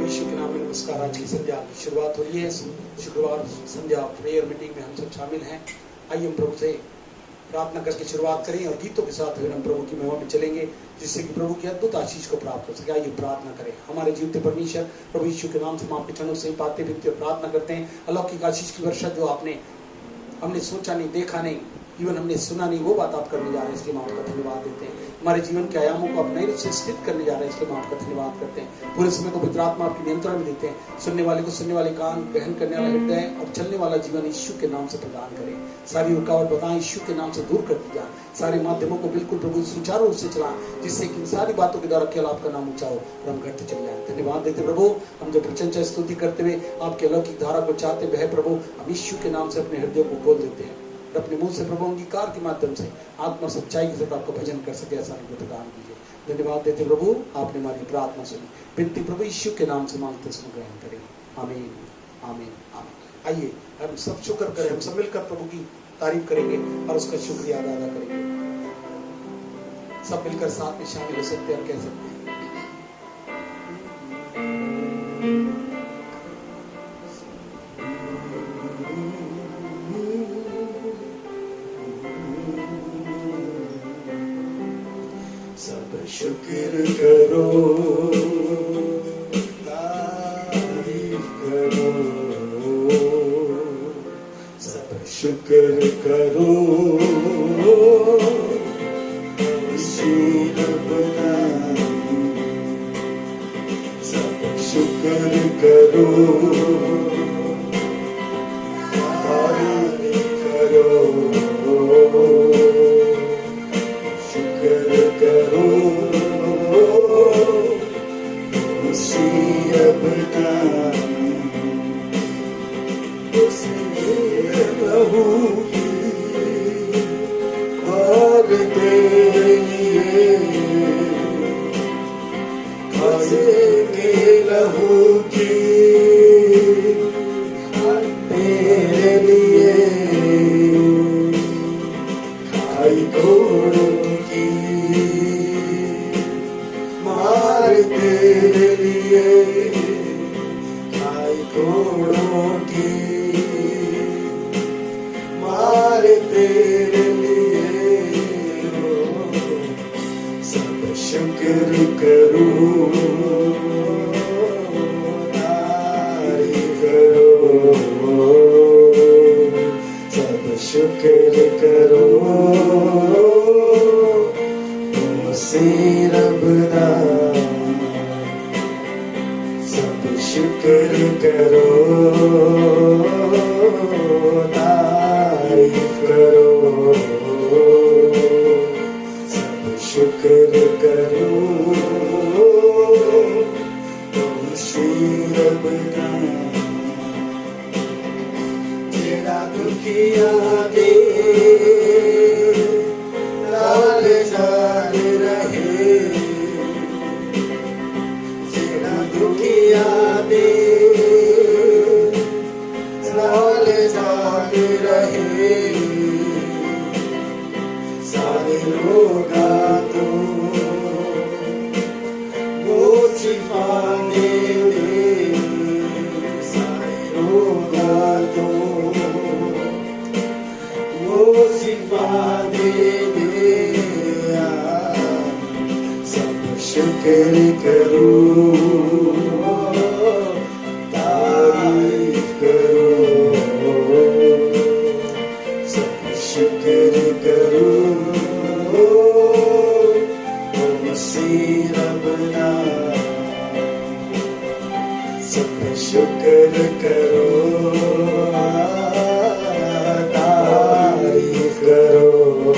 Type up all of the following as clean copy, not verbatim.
प्रभु यीशु के नाम में नमस्कार। आज की संध्या की शुरुआत हो रही है। शुक्रवार संध्या प्रेयर मीटिंग में हम सब शामिल हैं। आइए हम प्रभु से प्रार्थना करके शुरुआत करें और गीतों के साथ हम प्रभु की महिमा में चलेंगे, जिससे कि प्रभु की अद्भुत आशीष को प्राप्त हो सके। आइए प्रार्थना करें। हमारे जीवते परमेश्वर, प्रभु यीशु के नाम से हम आपके चरणों से पाते बिनते प्रार्थना करते हैं। अलौकिक आशीष की वर्षा जो हमने सोचा नहीं, देखा नहीं, इवन हमने सुना नहीं, वो बात आप करने जा रहे हैं, इसलिए हम आपका धन्यवाद देते हैं। हमारे जीवन के आयामों को आप नए रूप से स्थित करने जा रहे हैं, इसलिए हम आपका धन्यवाद करते हैं। पूरे समय को पवित्र आत्मा आपके नियंत्रण में देते हैं। सुनने वाले को सुनने वाले कान, ग्रहण करने वाला हृदय और चलने वाला जीवन यीशु के नाम से प्रदान करें। सारी रुकावट बताएं यीशु के नाम से दूर कर दी जाए। सारे माध्यमों को बिल्कुल प्रभु सुचारू रूप से चलाएं, जिससे कि सारी बातों के द्वारा केवल आपका नाम ऊंचा हो और हम घटते चले जाए। धन्यवाद देते प्रभु। हम जो प्रशंसा स्तुति करते हुए आपके अलौकिक धारा को चाहते बहे प्रभु, हम यीशु के नाम से अपने हृदय को खोल देते हैं। अपने मुंह से प्रभु अंगीकार के माध्यम से आत्मा सच्चाई के साथ आपको भजन कर सके, ऐसा हमको प्रदान कीजिए। धन्यवाद देते प्रभु, आपने हमारी प्रार्थना सुनी। विनती प्रभु यीशु के नाम से मांगते सुन ग्रहण करें। आमीन, आमीन, आमीन। आइए हम सब शुक्र करें, हम सब मिलकर प्रभु की तारीफ करेंगे और उसका शुक्रिया अदा करेंगे। सब मिलकर साथ में शामिल हो सकते हैं और कह सकते हैं, शुक्र करो, तारीफ करो, सब शुक्र करो, इसी रब का सब शुक्र करो, तारीफ करो, शुक्र करो, अब का उसने प्रभु की और तेरे लिए खासे के लहू की तेरे लिए खाई घोड़ों की मार तेरे लिए घोड़ों की मार तेरे लिए सब शुक्र करूं, तारीफ करो, सब शुक्र करो, तुमसे रब दा शुक्र करो, तारीफ करो, सब शुक्र करो, तुमसे रब दा जेड़ा दुखिया दे लाल जाल रहे, जेड़ा दुखिया रहे, सारे रोगा तो वो शिफा दे दे, सारे रोगा तो वो शिफा दे दे, सब शुक्र करूं, तारीफ करो, शुक्र करूं, तुमसे रब दा सब शुक्र करो, तारीफ करो,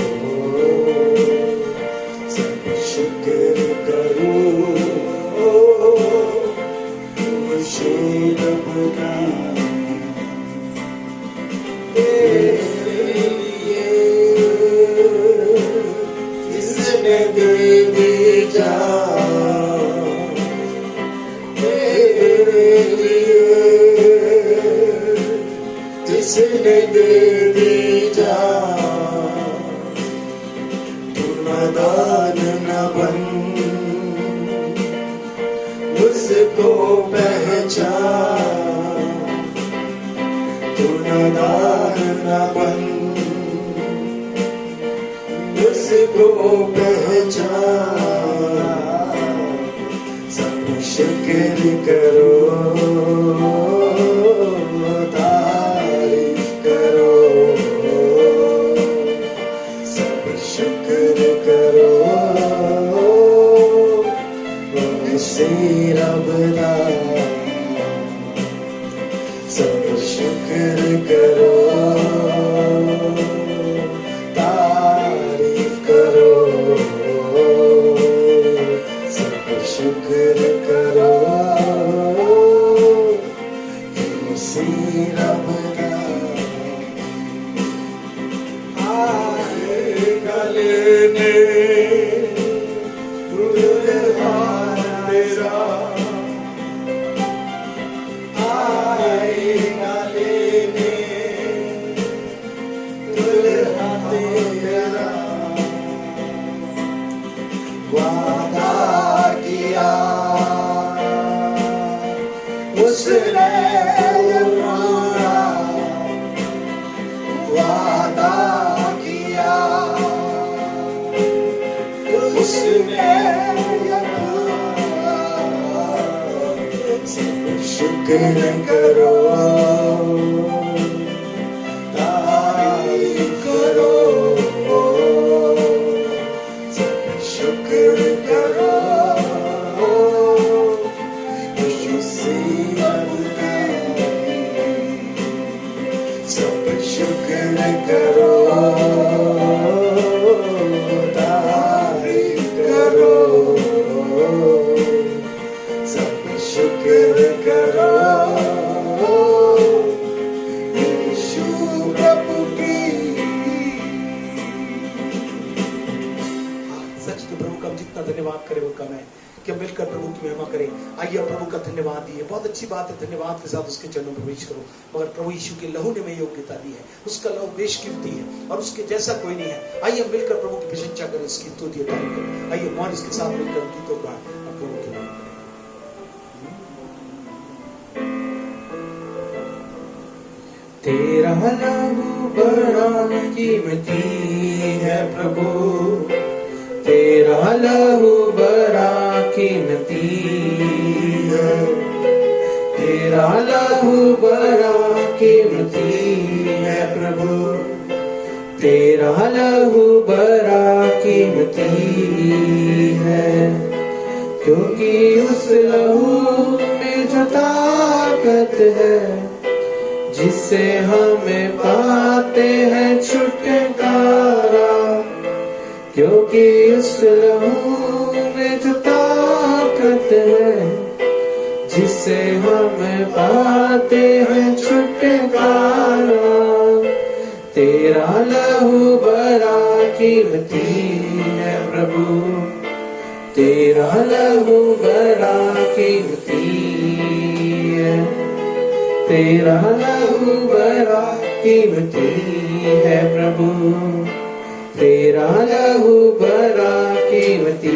सब शुक्र करूं, तुमसे रब दा दे दी जा, तेरे लिए जिसने दे दी जा, तू नादान न बन, उसको पहचान, तू नादान न बन, उसको पहचान। सब शुक्र करो, तारीफ करो, सब शुक्र करो उसी रब दा। सब शुक्र करो, तारीफ करो, सब शुक्र करो उसी रब दा। आएगा लेने दुल्हा तेरा, आएगा लेने दुल्हा तेरा। वादा किया उसने पूरा, वादा किया उसने पूरा। सब शुक्र करो, तारीफ करो, सब शुक्र करो उसी रब दा। सब शुक्र करो, तारीफ करो, सब शुक्र करो यीशु प्रभु की। सच तो प्रभु का हम जितना धन्यवाद करें वो कम है कि हम मिलकर प्रभु की महिमा करें। आइए हम प्रभु का धन्यवाद दिए। बहुत अच्छी बात है, धन्यवाद के साथ उसके चरणों में प्रवेश करो। मगर प्रभु यीशु के लहू ने में योग्यता दी है, उसका लहू बेशकीमती है और उसके जैसा कोई नहीं है। आइए हम मिलकर प्रभु की प्रशंसा करें, उसकी स्तुति तारीफ करें। आइए मौन इसके साथ मिलकर गीतों का प्रभु की महिमा करें। तेरा लहू बड़ा कीमती है प्रभु, तेरा लहू बड़ा कीमती है, तेरा लहू बड़ा कीमती है प्रभु, तेरा लहू बड़ा कीमती है। क्योंकि उस लहू में जो ताकत है जिससे हमें पाते हैं छुटकारा, क्योंकि उस लहू में जो ताकत है जिससे हमें पाते हैं छुटकारा। तेरा लहू बड़ा कीमती है प्रभु, तेरा लहू बड़ा कीमती है, तेरा लहू बड़ा कीमती है प्रभु, तेरा लहू बड़ा कीमती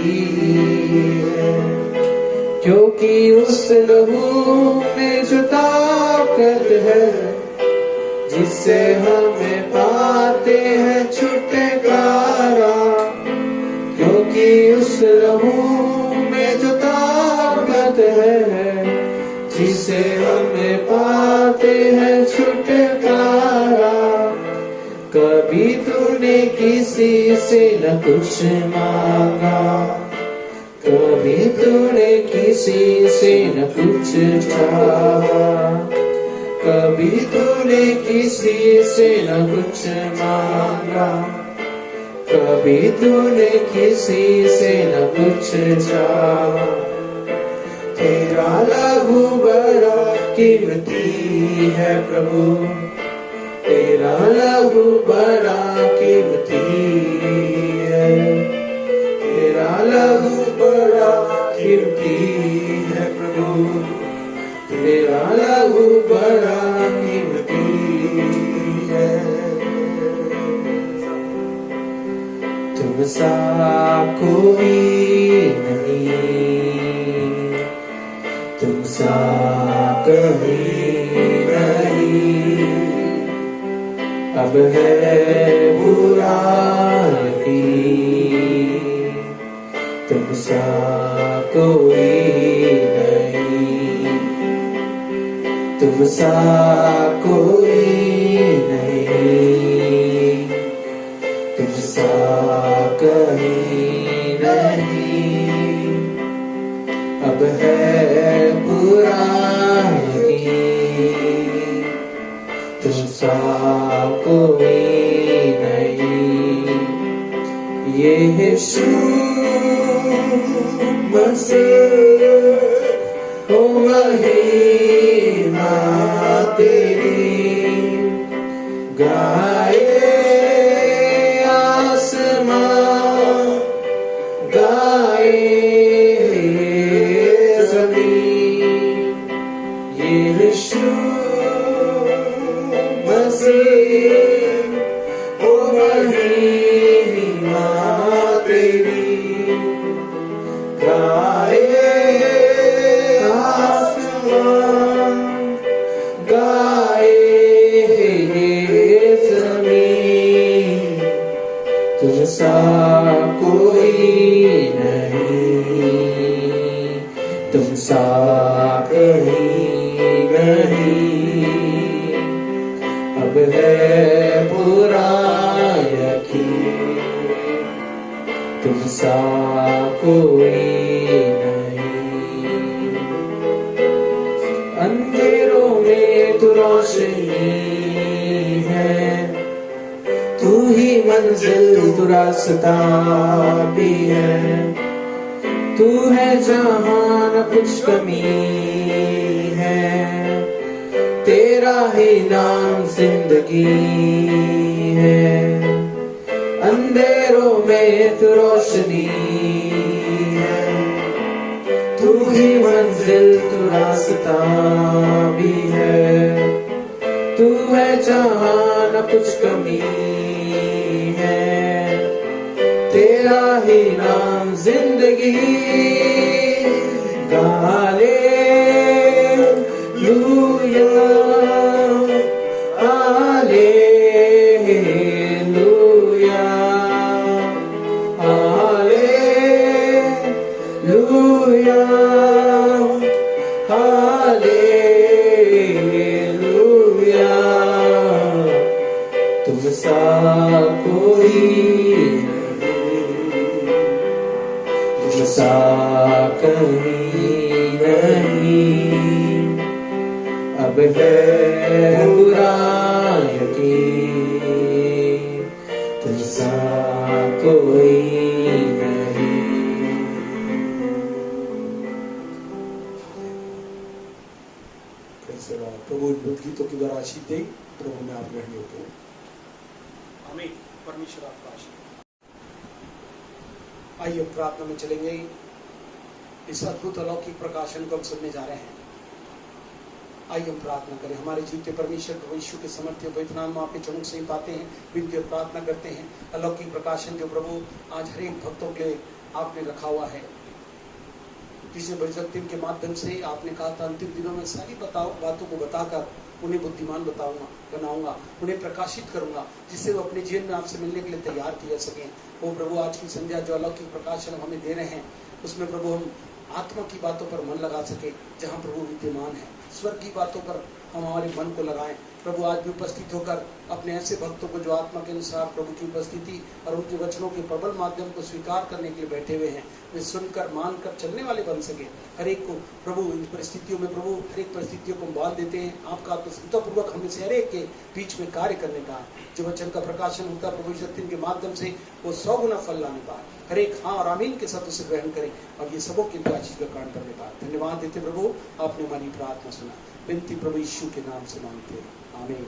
है। क्योंकि उस लहू में जो ताकत है जिससे हमें पाते हैं छुटकारा, क्योंकि उस लहू में जो ताकत है जिसे हमें पाते हैं छुटकारा। कभी तूने किसी से न कुछ मांगा, कभी तूने किसी से न कुछ चाहा, कभी तूने किसी से न कुछ मांगा, कभी तूने किसी से न कुछ चाहा। तेरा लहू बड़ा कीमती है प्रभु, तेरा लहू बड़ा कीमती है, तेरा लहू बड़ा कीमती है प्रभु, तेरा लहू बड़ा कीमती है। तुम सा कोई नहीं, तुम तुमसा कहीं नहीं, अब है बुरा यकीन, तुमसा कोई नहीं, तुमसा कोई नहीं, तुमसा कहीं नहीं, अब है बुरा यकीन, तुमसा कोई नहीं। यीशु मसीह ओ महिमा तेरी, गाए आसमां, गाए ज़मीन, यीशु मसीह ओ महिमा तेरी, गाए आसमां, गाए ज़मीन, तुझसा कोई नहीं, तुमसा कहीं नहीं, अब है बुरा यकीन, तुमसा कोई नहीं। अंधेरों में तू रोशनी है, तू ही मंजिल तू रास्ता भी है, तू है जहां न कुछ कमी है, तेरा ही नाम जिंदगी है। अंधेरों में तू रोशनी है, तू ही मंजिल तू रास्ता भी है, तू है जहां न कुछ कमी है, तेरा ही नाम जिंदगी। हालेलुया, हालेलुया, हालेलुया, हालेलुया, तुमसा कोई तुमसा कहीं नहीं, अब है बुरा यकीन, तुमसा कोई नहीं। Praise the Lord. प्रभु इन गीतों की द्वारा आशीष दे, प्रभु में आप ग्रहणी होते हैं। आमीन। परमेश्वर आपका आशीष। आइए प्रार्थना में चलेंगे। इस अद्भुत अलौकिक प्रकाशन को हम सुनने जा रहे हैं। आइए हम प्रार्थना करें। हमारे जीते परमेश्वर प्रभु यीशु के समर्थ्य पवित्र नाम में आपके चरणों से ही पाते हैं, विनती और प्रार्थना करते हैं। अलौकिक प्रकाशन जो प्रभु आज हर एक भक्तों के लिए आपने रखा हुआ है, जिसे बलिदान के माध्यम से आपने कहा था अंतिम दिनों में सारी बातों को बताकर उन्हें बुद्धिमान बनाऊंगा, उन्हें प्रकाशित करूंगा, जिससे वो अपने जीवन में आपसे मिलने के लिए तैयार किया सकें। वो प्रभु आज की संध्या जो अलौकिक प्रकाशन हमें दे रहे हैं, उसमें प्रभु हम आत्मा की बातों पर मन लगा सके, जहाँ प्रभु विद्यमान है। स्वर्ग की बातों पर हम हमारे मन को लगाएं। प्रभु आज भी उपस्थित होकर अपने ऐसे भक्तों को जो आत्मा के अनुसार प्रभु की उपस्थिति और उनके वचनों के प्रबल माध्यम को स्वीकार करने के लिए बैठे हुए हैं, वे सुनकर मानकर चलने वाले बन सके। हर एक को प्रभु इन परिस्थितियों में प्रभु हर एक परिस्थितियों को बांध देते हैं। आपका आत्मसंतापूर्वक हमें से हर एक के बीच में कार्य करने का जो वचन का प्रकाशन होता है प्रभु के माध्यम से वो 100 गुना फल लाने पाए। हर एक हाँ और आमीन के साथ उसे ग्रहण करें और ये सबों की आशीष का कारण करने पाए। धन्यवाद देते प्रभु, आपने हमारी प्रार्थना सुना। विनती प्रभु यीशु के नाम से मांगते हैं, आमीन।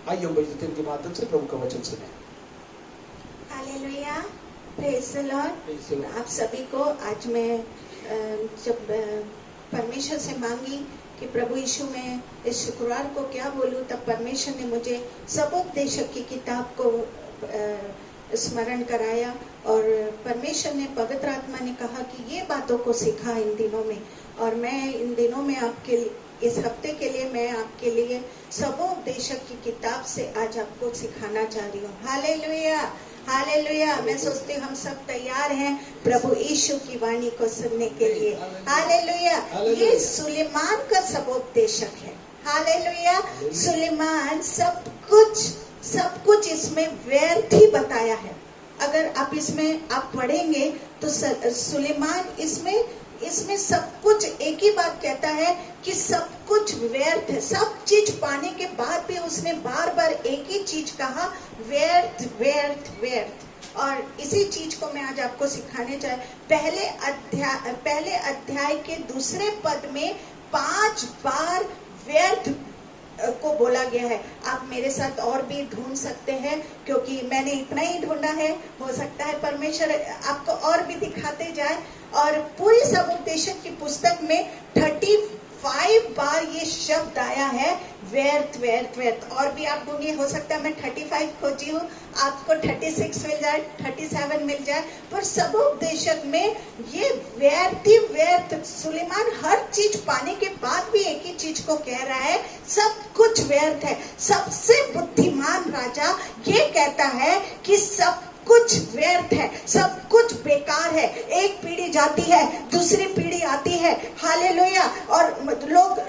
आइए हम वचन के माध्यम से प्रभु का वचन सुने। Hallelujah, praise the Lord. आप सभी को आज मैं जब परमेश्वर से मांगी कि प्रभु यीशु में इस शुक्रवार को क्या बोलूं, तब परमेश्वर ने मुझे सबोपदेशक की किताब को स्मरण कराया और परमेश्वर परमेश्वर ने, पवित्र आत्मा ने कहा कि ये बातों को सीखा इन दिनों में, और मैं इन दिनों में आपके लिए, इस हफ्ते के लिए मैं आपके लिए सबोपदेशक की किताब से आज आपको सिखाना चाह रही हूँ। Hallelujah, hallelujah. मैं सोचती हूँ हम सब तैयार हैं प्रभु यीशु की वाणी को सुनने के लिए। हालेलुया। ये सुलेमान का सबोपदेशक है। हालेलुया। सुलेमान सब कुछ इसमें व्यर्थ ही बताया है। अगर आप इसमें आप पढ़ेंगे तो सुलेमान इसमें सब कुछ एक ही बात कहता है कि सब कुछ व्यर्थ है। सब चीज पाने के बाद भी उसने बार बार एक ही चीज कहा, व्यर्थ व्यर्थ व्यर्थ। और इसी चीज को मैं आज आपको सिखाने चाहे। पहले अध्याय के दूसरे पद में 5 बार व्यर्थ को बोला गया है। आप मेरे साथ और भी ढूंढ सकते हैं, क्योंकि मैंने इतना ही ढूंढा है। हो सकता है परमेश्वर आपको और भी दिखाते जाए। और पूरी सबोपदेशक की पुस्तक में 35 बार ये शब्द आया है, व्यर्थ व्यर्थ व्यर्थ। और भी आप ढूंढिए, हो सकता है मैं 35 खोजी हूँ, आपको 36 मिल जाए, 37 मिल जाए, पर सबोपदेशक में ये व्यर्थ ही व्यर्थ। सुलेमान हर चीज पाने के बाद भी एक ही चीज को कह रहा है, सब कुछ व्यर्थ है। सबसे बुद्धिमान राजा ये कहता है कि सब कुछ व्यर्थ है, सब कुछ बेकार है। एक पीढ़ी जाती है, दूसरी पीढ़ी आती है। हालेलुया। और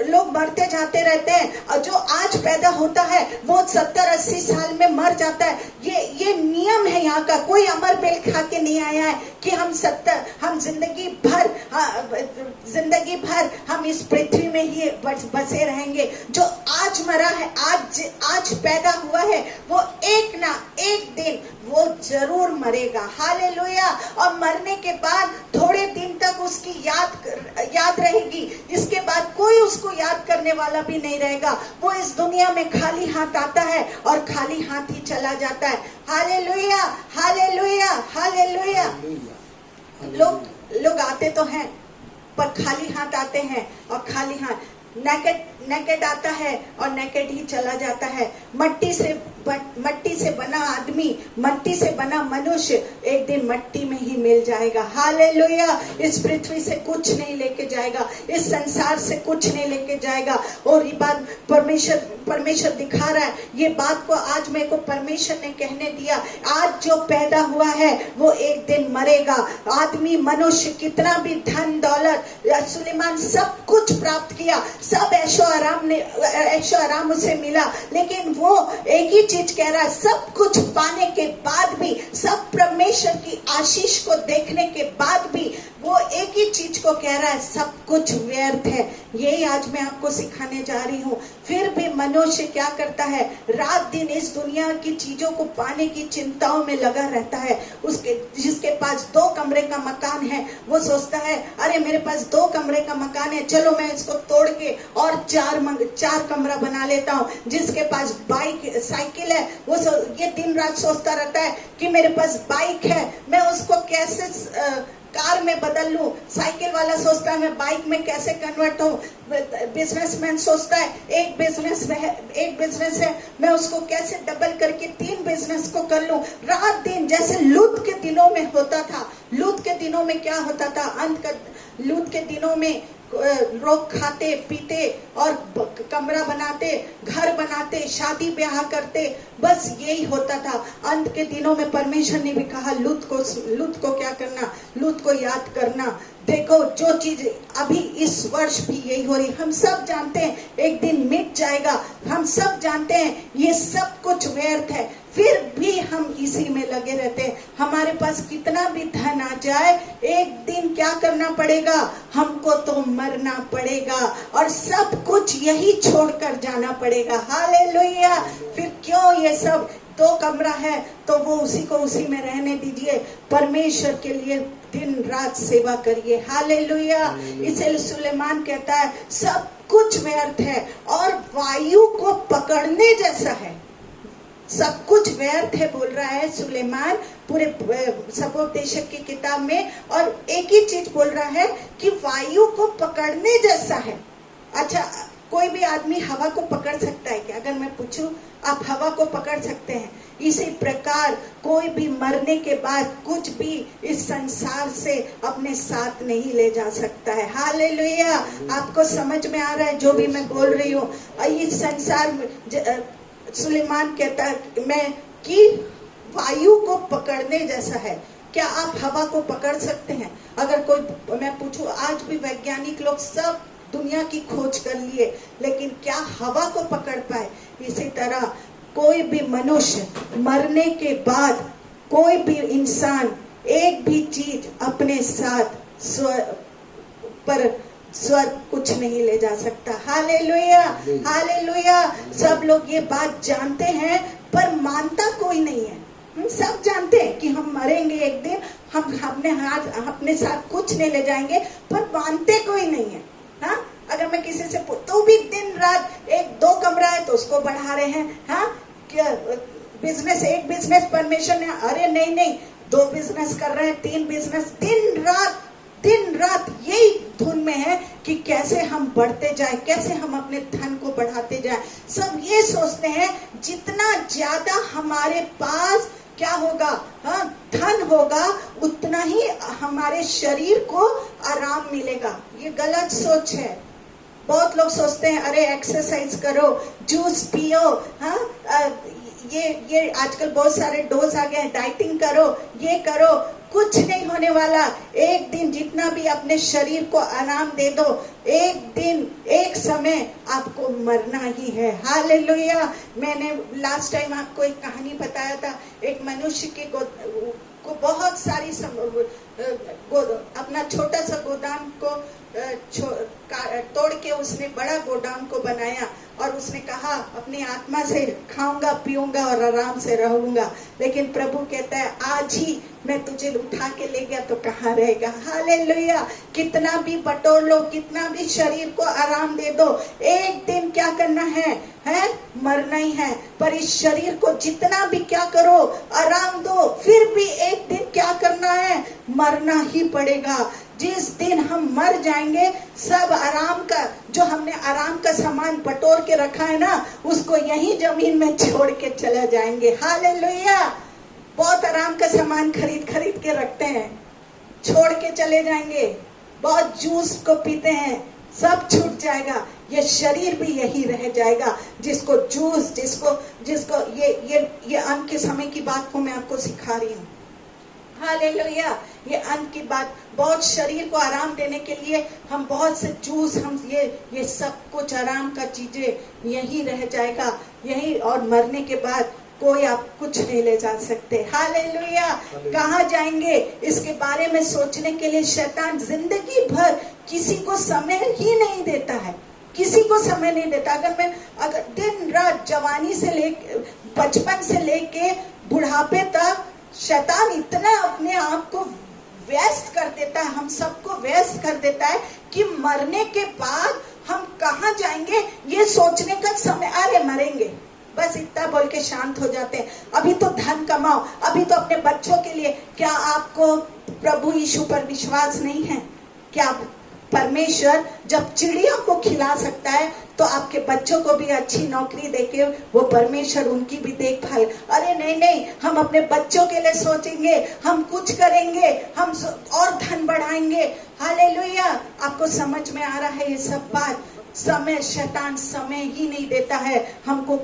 लोग मरते जाते रहते हैं, और जो आज पैदा होता है वो 70-80 साल में मर जाता है। ये नियम है यहाँ का। कोई अमर बेल खा के नहीं आया है कि हम जिंदगी भर हम इस पृथ्वी में ही बसे रहेंगे। जो आज मरा है, आज पैदा हुआ है, वो एक ना एक दिन वो जरूर मरेगा। हालेलुया। और मरने के बाद थोड़े दिन तक उसकी याद रहेगी। इसके बाद कोई उसको याद करने वाला भी नहीं रहेगा। वो इस दुनिया में खाली हाथ आता है और खाली हाथ ही चला जाता है। Hallelujah, hallelujah, hallelujah. लोग आते तो हैं, पर खाली हाथ आते हैं, और खाली हाथ नेकेड आता है और नेकेड ही चला जाता है। मट्टी से बना आदमी, मट्टी से बना मनुष्य एक दिन मट्टी में ही मिल जाएगा। हालेलुया। इस पृथ्वी से कुछ नहीं लेके जाएगा, इस संसार से कुछ नहीं लेके जाएगा। और ये बात परमेश्वर दिखा रहा है। ये बात को आज मेरे को परमेश्वर ने कहने दिया। आज जो पैदा हुआ है वो एक दिन मरेगा। आदमी, मनुष्य कितना भी धन दौलत, सुलेमान सब कुछ प्राप्त किया, सब ऐशो आराम उसे मिला, लेकिन वो एक ही चीज कह रहा है, सब कुछ पाने के बाद भी, सब परमेश्वर की आशीष को देखने के बाद भी वो एक ही चीज को कह रहा है, सब कुछ व्यर्थ है। यही आज मैं आपको सिखाने जा रही हूँ। फिर भी मनुष्य क्या करता है, रात दिन इस दुनिया की चीजों को पाने की चिंताओं में लगा रहता है। जिसके पास 2 कमरे का मकान है, वो सोचता है, अरे मेरे पास 2 कमरे का मकान है, चलो मैं इसको तोड़ के और 4 कमरा बना लेता हूँ। जिसके पास साइकिल है, वो ये दिन रात सोचता रहता है कि मेरे पास बाइक है, मैं उसको कैसे कार में बदल लूं। साइकिल वाला सोचता है मैं बाइक में कैसे कन्वर्ट हूँ। बिजनेसमैन सोचता है एक बिजनेस है, मैं उसको कैसे डबल करके 3 बिजनेस को कर लूं। रात दिन, जैसे लूत के दिनों में होता था। लूत के दिनों में क्या होता था, लूत के दिनों में लोग खाते पीते और कमरा बनाते, घर बनाते, शादी ब्याह करते, बस यही होता था। अंत के दिनों में परमेश्वर ने भी कहा लूत को क्या करना, लूत को याद करना। देखो जो चीज अभी इस वर्ष भी यही हो रही, हम सब जानते हैं एक दिन मिट जाएगा। हम सब जानते हैं ये सब कुछ व्यर्थ है, फिर भी हम इसी में लगे रहते हैं। हमारे पास कितना भी धन आ जाए, एक दिन क्या करना पड़ेगा, हमको तो मरना पड़ेगा और सब कुछ यही छोड़कर जाना पड़ेगा। हालेलुया। फिर क्यों ये सब, 2 कमरा है तो वो उसी को उसी में रहने दीजिए। परमेश्वर के लिए दिन रात सेवा करिए। हालेलुया। इसलिए सुलेमान कहता है सब कुछ व्यर्थ है और वायु को पकड़ने जैसा है। सब कुछ व्यर्थ है बोल रहा है सुलेमान पूरे सबोपदेशक की किताब में, और एक ही चीज बोल रहा है कि वायु को पकड़ने जैसा है। अच्छा, कोई भी आदमी हवा को पकड़ सकता है क्या? अगर मैं पूछूं, आप हवा को पकड़ सकते हैं इसी प्रकार कोई भी मरने के बाद कुछ भी इस संसार से अपने साथ नहीं ले जा सकता है। हालेलुया। आपको समझ में आ रहा है जो भी मैं बोल रही हूँ? इस संसार में सुलेमान कहता है मैं कि वायु को पकड़ने जैसा है। क्या आप हवा को पकड़ सकते हैं? अगर कोई, मैं पूछूं, आज भी वैज्ञानिक लोग सब दुनिया की खोज कर लिए, लेकिन क्या हवा को पकड़ पाए? इसी तरह कोई भी मनुष्य मरने के बाद, कोई भी इंसान एक भी चीज अपने साथ स्वर्ग कुछ नहीं ले जा सकता। Hallelujah, hallelujah. सब लोग ये बात जानते हैं पर मानता कोई नहीं है। हम सब जानते हैं कि हम मरेंगे एक दिन, हम अपने साथ कुछ नहीं ले जाएंगे, पर मानते कोई नहीं है। हाँ, अगर मैं किसी से तो भी दिन रात एक दो कमरा है तो उसको बढ़ा रहे हैं। हाँ, क्या बिजनेस, एक बिजनेस परमिशन है, अरे नहीं नहीं, 2 बिजनेस कर रहे हैं, 3 बिजनेस, दिन रात यही धुन में है कि कैसे हम बढ़ते जाए, कैसे हम अपने धन को बढ़ाते जाए। सब ये सोचते हैं जितना ज्यादा हमारे पास क्या होगा, हाँ, धन होगा, उतना ही हमारे शरीर को आराम मिलेगा। ये गलत सोच है। बहुत लोग सोचते हैं अरे एक्सरसाइज करो, जूस पियो, हाँ, ये आजकल बहुत सारे डोज आ गए हैं, डाइटिंग करो, ये करो, कुछ नहीं होने वाला। एक दिन जितना भी अपने शरीर को आराम दे दो, एक दिन एक समय आपको मरना ही है। हालेलुया। मैंने लास्ट टाइम आपको एक कहानी बताया था, एक मनुष्य के को बहुत सारी अपना छोटा सा गोदाम को तोड़ के उसने बड़ा गोदाम को बनाया और उसने कहा अपनी आत्मा से खाऊंगा पीऊंगा और आराम से रहूंगा। लेकिन प्रभु कहता है आज ही मैं तुझे उठा के ले गया तो कहाँ रहेगा। हालेलुया। कितना भी बटोर लो, कितना भी शरीर को आराम दे दो, एक दिन क्या करना है मरना ही है। पर इस शरीर को जितना भी क्या करो, आराम दो, फिर भी एक दिन क्या करना है, मरना ही पड़ेगा। जिस दिन हम मर जाएंगे, सब आराम का, जो हमने आराम का सामान बटोर के रखा है ना, उसको यही जमीन में छोड़ के चले जाएंगे। हालेलुया। बहुत आराम का सामान खरीद के रखते हैं, छोड़ के चले जाएंगे। बहुत जूस को पीते हैं, सब छूट जाएगा। ये शरीर भी यही रह जाएगा। जिसको जूस, जिसको ये अंत के समय की बात को मैं आपको सिखा रही हूँ। हालेलुया। ये अंत की बात, बहुत शरीर को आराम देने के लिए हम बहुत से जूस, हम ये सब कुछ आराम का चीजें यही रह जाएगा, यही। और मरने के बाद कोई आप कुछ नहीं ले जा सकते। हालेलुया। कहाँ जाएंगे इसके बारे में सोचने के लिए शैतान जिंदगी भर किसी को समय ही नहीं देता है, किसी को समय नहीं देता। अगर दिन रात जवानी से लेके, बचपन से लेके बुढ़ापे तक शैतान इतना अपने आप को व्यस्त कर देता है, हम सबको व्यस्त कर देता है कि मरने के बाद हम कहाँ जाएंगे ये सोचने का समय, अरे मरेंगे, बस इतना बोल के शांत हो जाते हैं। अभी तो धन कमाओ, अभी तो अपने बच्चों के लिए। क्या आपको प्रभु यीशु पर विश्वास नहीं है? क्या परमेश्वर जब चिड़िया को खिला सकता है तो आपके बच्चों को भी अच्छी नौकरी देके वो परमेश्वर उनकी भी देखभाल। अरे नहीं नहीं, हम अपने बच्चों के लिए सोचेंगे, हम कुछ करेंगे, हम और धन बढ़ाएंगे। हालेलुया। आपको समझ में आ रहा है ये सब बात? समय, शैतान समय ही नहीं देता है हमको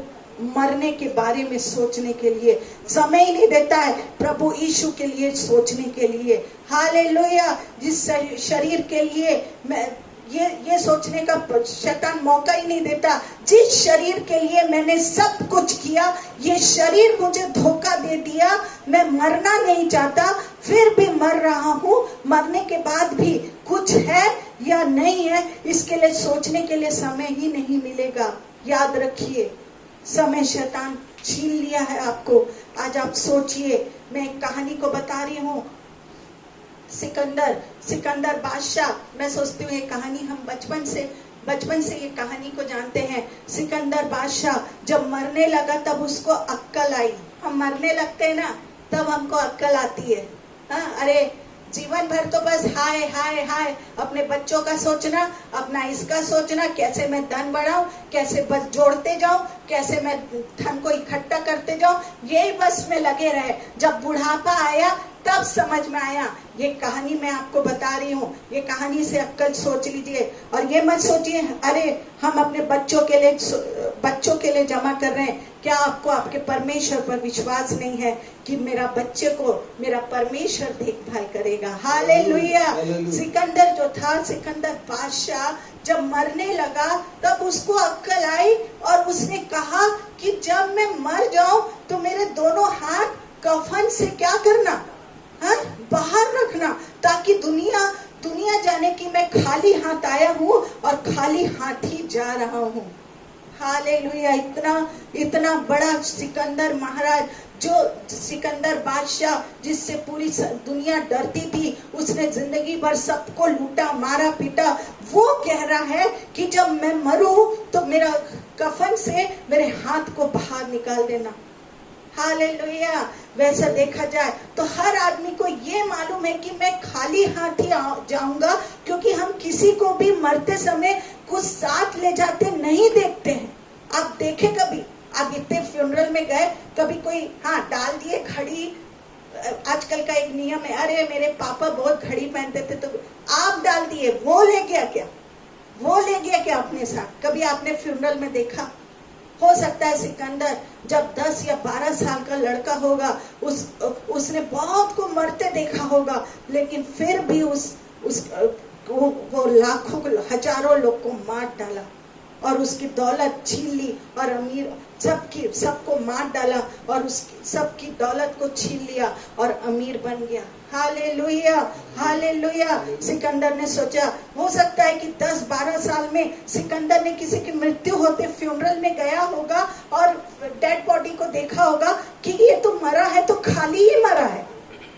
मरने के बारे में सोचने के लिए, समय ही नहीं देता है प्रभु यीशु के लिए सोचने के लिए। हालेलुया। जिस शरीर के लिए मैं ये सोचने का शैतान मौका ही नहीं देता, जिस शरीर के लिए मैंने सब कुछ किया, ये शरीर मुझे धोखा दे दिया, मैं मरना नहीं चाहता, फिर भी मर रहा हूँ, मरने के बाद भी कुछ है या नहीं है, इसके लिए सोचने के लिए समय ही नहीं मिलेगा। याद रखिए, समय शैतान छीन लिया है आपको। आज आप सोचिए, मैं एक कहानी को बता रही हूँ। सिकंदर बादशाह, मैं सोचती हूँ ये कहानी हम बचपन से ये कहानी को जानते हैं। सिकंदर बादशाह जब मरने लगा तब उसको अक्कल आई। हम मरने लगते हैं ना तब हमको अक्कल आती है। हाँ, अरे जीवन भर तो बस हाय हाय हाय, अपने बच्चों का सोचना, अपना इसका सोचना, कैसे मैं धन बढ़ाऊं, कैसे बस जोड़ते जाऊं, कैसे मैं धन को इकट्ठा करते जाऊं, यही बस में लगे रहे। जब बुढ़ापा आया तब समझ में आया। ये कहानी मैं आपको बता रही हूँ, ये कहानी से अक्कल सोच लीजिए। और ये मत सोचिए अरे हम अपने बच्चों के लिए जमा कर रहे हैं। क्या आपको आपके परमेश्वर पर विश्वास नहीं है कि मेरा बच्चे को मेरा परमेश्वर देखभाल करेगा? हालेलुया। सिकंदर जो था, सिकंदर बादशाह जब मरने लगा तब उसको अक्ल आई और उसने कहा कि जब मैं मर जाऊं तो मेरे दोनों हाथ कफन से क्या करना, हाँ, बाहर रखना, ताकि दुनिया जाने कि मैं खाली हाथ आया हूँ और खाली हाथ ही जा रहा हूँ। हालेलुया। इतना बड़ा सिकंदर महाराज, जो सिकंदर बादशाह जिससे पूरी दुनिया डरती थी, उसने जिंदगी भर सबको लूटा, मारा, पीटा, वो कह रहा है कि जब मैं मरूं तो मेरा कफन से मेरे हाथ को बाहर निकाल देना। हालेलुया। वैसा देखा जाए तो हर आदमी को ये मालूम है कि मैं खाली हाथ ही जाऊंगा, क्योंकि हम किसी को भी मरते समय कुछ साथ ले जाते नहीं देखते हैं। आप देखे कभी, आप इतने फ्यूनरल में गए, कभी कोई हाँ डाल दिए घड़ी। आजकल का एक नियम है, अरे मेरे पापा बहुत घड़ी पहनते थे तो आप डाल दिए, वो ले गया क्या अपने साथ? कभी आपने फ्यूनरल में देखा? हो सकता है सिकंदर जब 10 या 12 साल का लड़का होगा, उसने बहुत को मरते देखा होगा, लेकिन फिर भी वो लाखों हजारों लोग को मार डाला और उसकी दौलत छीन ली, और अमीर सबको मार डाला और उसकी सबकी दौलत को छीन लिया और अमीर बन गया। Hallelujah, hallelujah. सिकंदर ने सोचा, हो सकता है कि 10-12 साल में सिकंदर ने किसी की मृत्यु होते फ्यूनरल में गया होगा और डेड बॉडी को देखा होगा कि ये तो मरा है तो खाली ही मरा है,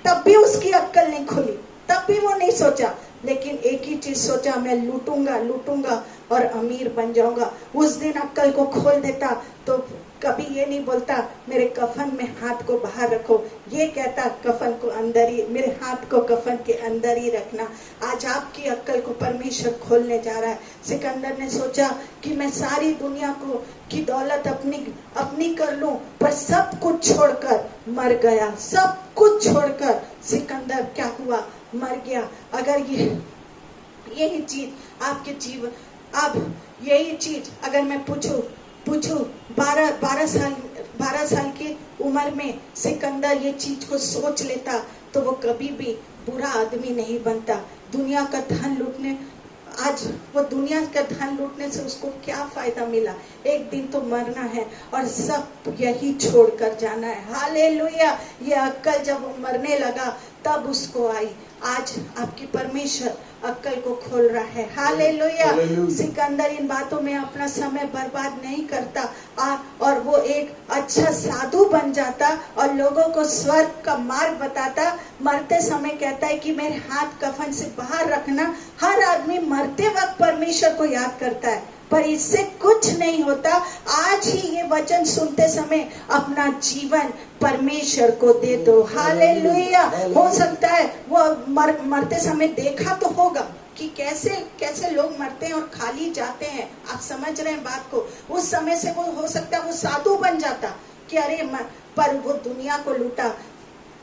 तब भी उसकी अक्ल नहीं खुली, तब भी वो नहीं सोचा, लेकिन एक ही चीज सोचा, मैं लूटूंगा और अमीर बन जाऊंगा। उस दिन अक्ल को खोल देता तो कभी ये नहीं बोलता मेरे कफन में हाथ को बाहर रखो, ये कहता कफन को अंदर ही, मेरे हाथ को कफन के अंदर ही रखना। आज आपकी अक्ल को परमेश्वर खोलने जा रहा है। सिकंदर ने सोचा कि मैं सारी दुनिया की दौलत अपनी कर लूं, पर सब कुछ छोड़कर मर गया। सब कुछ छोड़कर सिकंदर क्या हुआ? मर गया। अगर यही चीज आपके जीवन, अब यही चीज अगर मैं पूछूं 12 साल की उम्र में सिकंदर ये चीज को सोच लेता तो वो कभी भी बुरा आदमी नहीं बनता। दुनिया का धन लूटने, आज वो दुनिया का धन लूटने से उसको क्या फायदा मिला? एक दिन तो मरना है और सब यही छोड़कर जाना है। हालेलुया। ये अक्ल जब वो मरने लगा तब उसको आई। आज आपकी परमेश्वर अक्ल को खोल रहा है। हालेलुया। सिकंदर इन बातों में अपना समय बर्बाद नहीं करता और वो एक अच्छा साधु बन जाता और लोगों को स्वर्ग का मार्ग बताता। मरते समय कहता है कि मेरे हाथ कफन से बाहर रखना। हर आदमी मरते वक्त परमेश्वर को याद करता है, पर इससे कुछ नहीं होता। आज ही ये वचन सुनते समय अपना जीवन परमेश्वर को दे दो। हालेलुया। हो सकता है वो मरते समय देखा तो होगा कि कैसे लोग मरते हैं और खाली जाते हैं। आप समझ रहे हैं बात को? उस समय से वो हो सकता है वो साधु बन जाता कि अरे पर वो दुनिया को लूटा।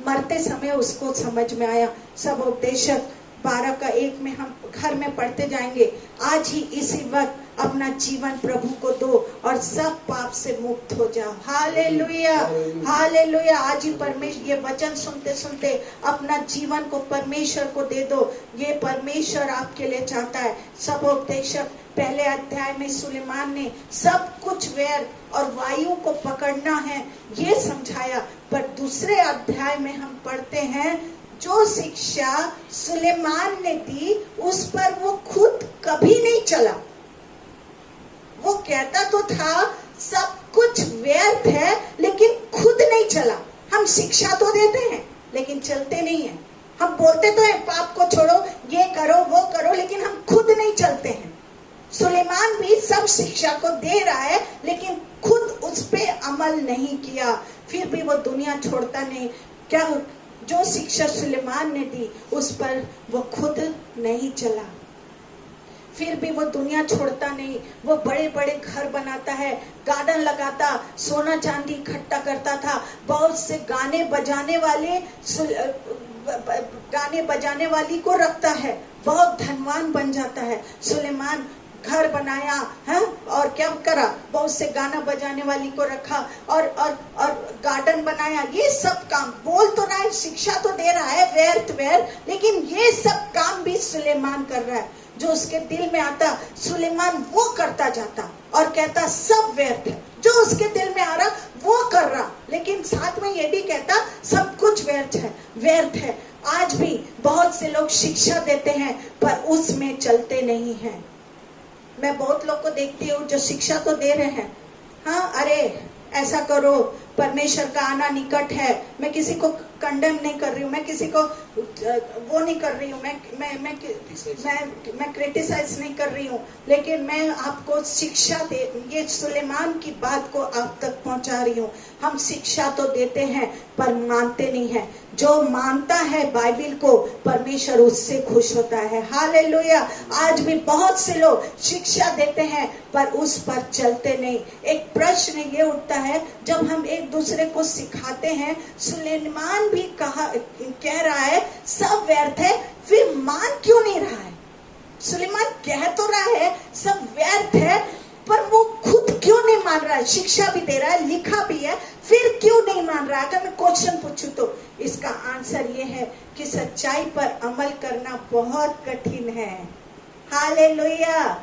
मरते समय उसको समझ में आया। सब उपदेशक 12:1 में हम घर में पढ़ते जाएंगे। आज ही इसी वक्त अपना जीवन प्रभु को दो और सब पाप से मुक्त हो जाओ। Hallelujah, hallelujah. आज ही परमेश्वर ये वचन सुनते सुनते अपना जीवन को परमेश्वर को दे दो। ये परमेश्वर आपके लिए चाहता है। सब उपदेशक पहले अध्याय में सुलेमान ने सब कुछ वैर और वायु को पकड़ना है ये समझाया, पर दूसरे अध्याय में हम पढ़ते हैं जो शिक्षा सुलेमान ने दी उस पर वो खुद कभी नहीं चला। वो कहता तो था सब कुछ व्यर्थ है, लेकिन खुद नहीं चला। हम शिक्षा तो देते हैं लेकिन चलते नहीं हैं। हम बोलते तो है पाप को छोड़ो, ये करो वो करो, लेकिन हम खुद नहीं चलते हैं। सुलेमान भी सब शिक्षा को दे रहा है लेकिन खुद उस पे अमल नहीं किया, फिर भी वो दुनिया छोड़ता नहीं। क्या जो शिक्षा सुलेमान ने दी उस पर वो खुद नहीं चला। फिर भी वो दुनिया छोड़ता नहीं। वो बड़े बड़े घर बनाता है, गार्डन लगाता, सोना चांदी इकट्ठा करता था, बहुत से गाने बजाने वाली को रखता है, बहुत धनवान बन जाता है। सुलेमान घर बनाया है और क्या करा, बहुत से गाना बजाने वाली को रखा और गार्डन बनाया। ये सब काम बोल तो रहा है, शिक्षा तो दे रहा है व्यर्थ, लेकिन ये सब काम भी सुलेमान कर रहा है। जो उसके दिल में आता सुलेमान वो करता जाता और कहता सब व्यर्थ है। जो उसके दिल में आ रहा वो कर रहा, लेकिन साथ में ये भी कहता सब कुछ व्यर्थ है। आज भी बहुत से लोग शिक्षा देते हैं पर उसमें चलते नहीं हैं। मैं बहुत लोग को देखती हूँ जो शिक्षा तो दे रहे हैं, हाँ अरे ऐसा करो, परमेश्वर का आना निकट है। मैं किसी को कंडेम नहीं कर रही हूँ, मैं किसी को वो नहीं कर रही हूँ, मैं क्रिटिसाइज नहीं कर रही हूँ, लेकिन मैं आपको शिक्षा दे, ये सुलेमान की बात को आप तक पहुंचा रही हूँ। हम शिक्षा तो देते हैं पर मानते नहीं हैं। जो मानता है बाइबिल को, परमेश्वर उससे खुश होता है। हालेलुया। आज भी बहुत से लोग शिक्षा देते हैं पर उस पर चलते नहीं। एक प्रश्न ये उठता है, जब हम एक दूसरे को सिखाते हैं, सुलेमान भी कह रहा है सब व्यर्थ है, फिर मान क्यों नहीं रहा है? सुलेमान कह तो रहा है सब व्यर्थ है, पर वो खुद क्यों नहीं मान रहा है? शिक्षा भी दे रहा है, लिखा भी है, फिर क्यों नहीं मान रहा है? अगर मैं क्वेश्चन पूछूं तो इसका आंसर ये है कि सच्चाई पर अमल करना बहुत कठिन है। Hallelujah,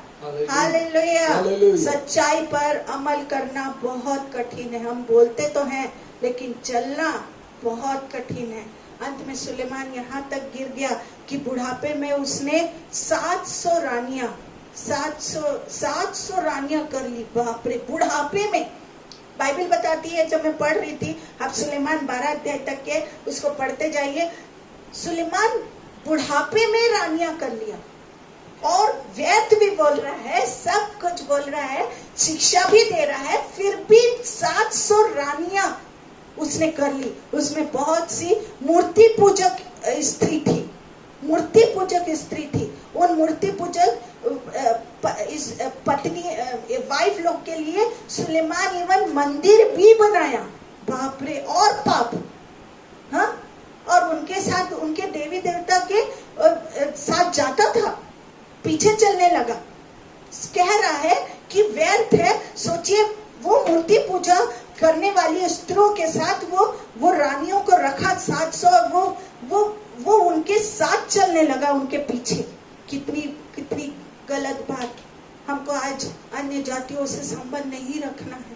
hallelujah. सच्चाई पर अमल करना बहुत कठिन है। हम बोलते तो हैं लेकिन चलना बहुत कठिन है। अंत में सुलेमान यहाँ तक गिर गया कि बुढ़ापे में उसने 700 रानियां कर ली। बाप रे, बुढ़ापे में। बाइबल बताती है, जब मैं पढ़ रही थी, आप सुलेमान 12 अध्याय तक के उसको पढ़ते जाइए। सुलेमान बुढ़ापे में रानियां कर लिया और व्यर्थ भी बोल रहा है, सब कुछ बोल रहा है, शिक्षा भी दे रहा है, फिर भी 700 रानियां उसने कर ली। उसमें बहुत सी मूर्ति पूजक स्त्री थी, मूर्ति पूजक स्त्री थी। उन मूर्ति पूजक पत्नी वाइफ लोग के लिए सुलेमान इवन मंदिर भी बनाया। बाप रे, और पाप, हाँ, और उनके साथ, उनके देवी देवता के साथ जाता था, पीछे चलने लगा। कह रहा है कि व्यर्थ है। सोचिए, वो मूर्ति पूजा करने वाली स्त्रियों के साथ वो रानियों को रखा 700, वो उनके साथ चलने लगा, उनके पीछे। कितनी गलत बात। हमको आज अन्य जातियों से संबंध नहीं रखना है।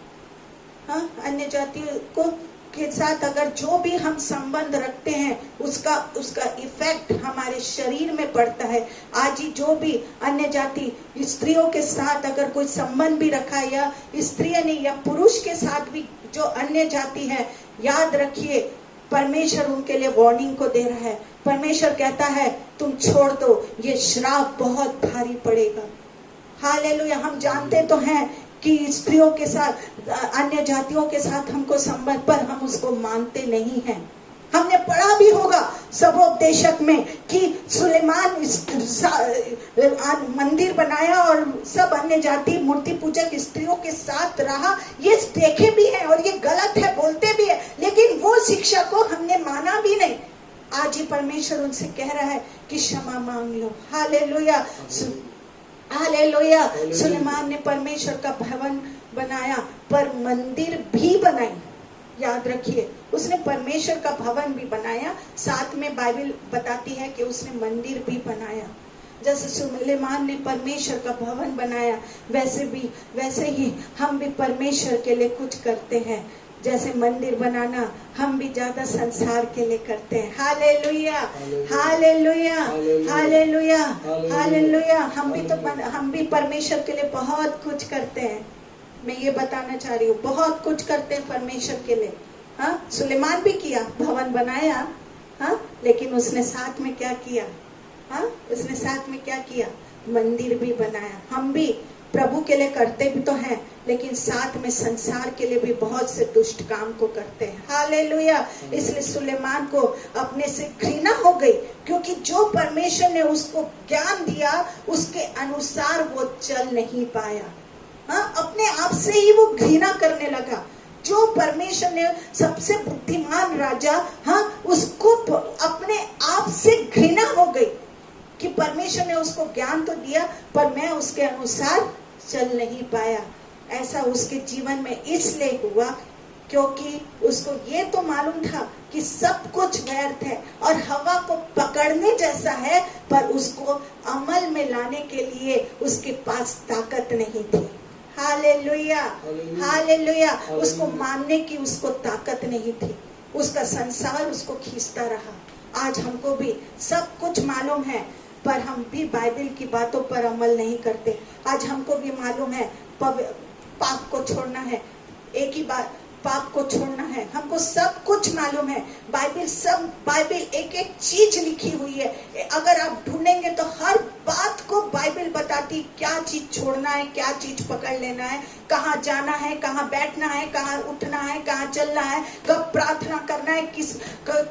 हाँ, अन्य जातियों के साथ अगर जो भी हम संबंध रखते हैं उसका इफेक्ट हमारे शरीर में पड़ता है। आज ही जो भी अन्य जाति स्त्रियों के साथ अगर कोई संबंध भी रखा है, या स्त्रियां नहीं या पुरुष के साथ भी जो अन्य जाति है, याद रखिए परमेश्वर उनके लिए वार्निंग को दे रहा है। परमेश्वर कहता है तुम छोड़ दो, ये श्राप बहुत भारी पड़ेगा। हालेलुया। हम जानते तो हैं कि स्त्रियों के साथ, अन्य जातियों के साथ हमको संबंध, पर हम उसको मानते नहीं हैं। हमने पढ़ा भी होगा सबोपदेशक में कि सुलेमान मंदिर बनाया और सब अन्य जाति मूर्ति पूजक स्त्रियों के साथ रहा। ये देखे भी है और ये गलत है, बोलते भी है, लेकिन वो शिक्षा को हमने माना भी नहीं। आज ही परमेश्वर उनसे कह रहा है कि क्षमा मांग लो। Hallelujah, hallelujah. सुलेमान ने परमेश्वर का भवन बनाया पर मंदिर भी बनाई। याद रखिए, उसने परमेश्वर का भवन भी बनाया, साथ में बाइबल बताती है कि उसने मंदिर भी बनाया। जैसे सुलेमान ने परमेश्वर का भवन बनाया, वैसे ही हम भी परमेश्वर के लिए कुछ करते हैं। जैसे मंदिर बनाना, हम भी ज्यादा संसार के लिए करते हैं। Hallelujah, hallelujah, hallelujah, hallelujah. हम भी परमेश्वर के लिए बहुत कुछ करते हैं। मैं ये बताना चाह रही हूँ, बहुत कुछ करते हैं परमेश्वर के लिए। हाँ, सुलेमान भी किया, भवन बनाया, हाँ, लेकिन उसने साथ में क्या किया? हाँ, उसने साथ में क्या किया? मंदिर भी बनाया। हम भी प्रभु के लिए करते भी तो हैं, लेकिन साथ में संसार के लिए भी बहुत से दुष्ट काम को करते हैं। हालेलुया। इसलिए सुलेमान को अपने से घृणा हो गई, क्योंकि जो परमेश्वर ने उसको ज्ञान दिया उसके अनुसार वो चल नहीं पाया। हाँ, अपने आप से ही वो घृणा करने लगा। जो परमेश्वर ने सबसे बुद्धिमान राजा, हाँ, उसको अपने आप से घृणा हो गई कि परमेश्वर ने उसको ज्ञान तो दिया पर मैं उसके अनुसार चल नहीं पाया। ऐसा उसके जीवन में इसलिए हुआ क्योंकि उसको ये तो मालूम था कि सब कुछ व्यर्थ है और हवा को पकड़ने जैसा है, पर उसको अमल में लाने के लिए उसके पास ताकत नहीं थी। Hallelujah, hallelujah. उसको मानने की उसको ताकत नहीं थी। उसका संसार उसको खींचता रहा। आज हमको भी सब कुछ मालूम है पर हम भी बाइबल की बातों पर अमल नहीं करते। आज हमको भी मालूम है पाप को छोड़ना है, एक ही बात, पाप को छोड़ना है। हमको सब कुछ मालूम है। बाइबल एक एक चीज लिखी हुई है। अगर आप ढूंढेंगे तो हर बात को बाइबल बताती, क्या चीज छोड़ना है, क्या चीज पकड़ लेना है, कहाँ जाना है, कहाँ बैठना है, कहाँ उठना है, कहाँ चलना है, कब प्रार्थना करना है,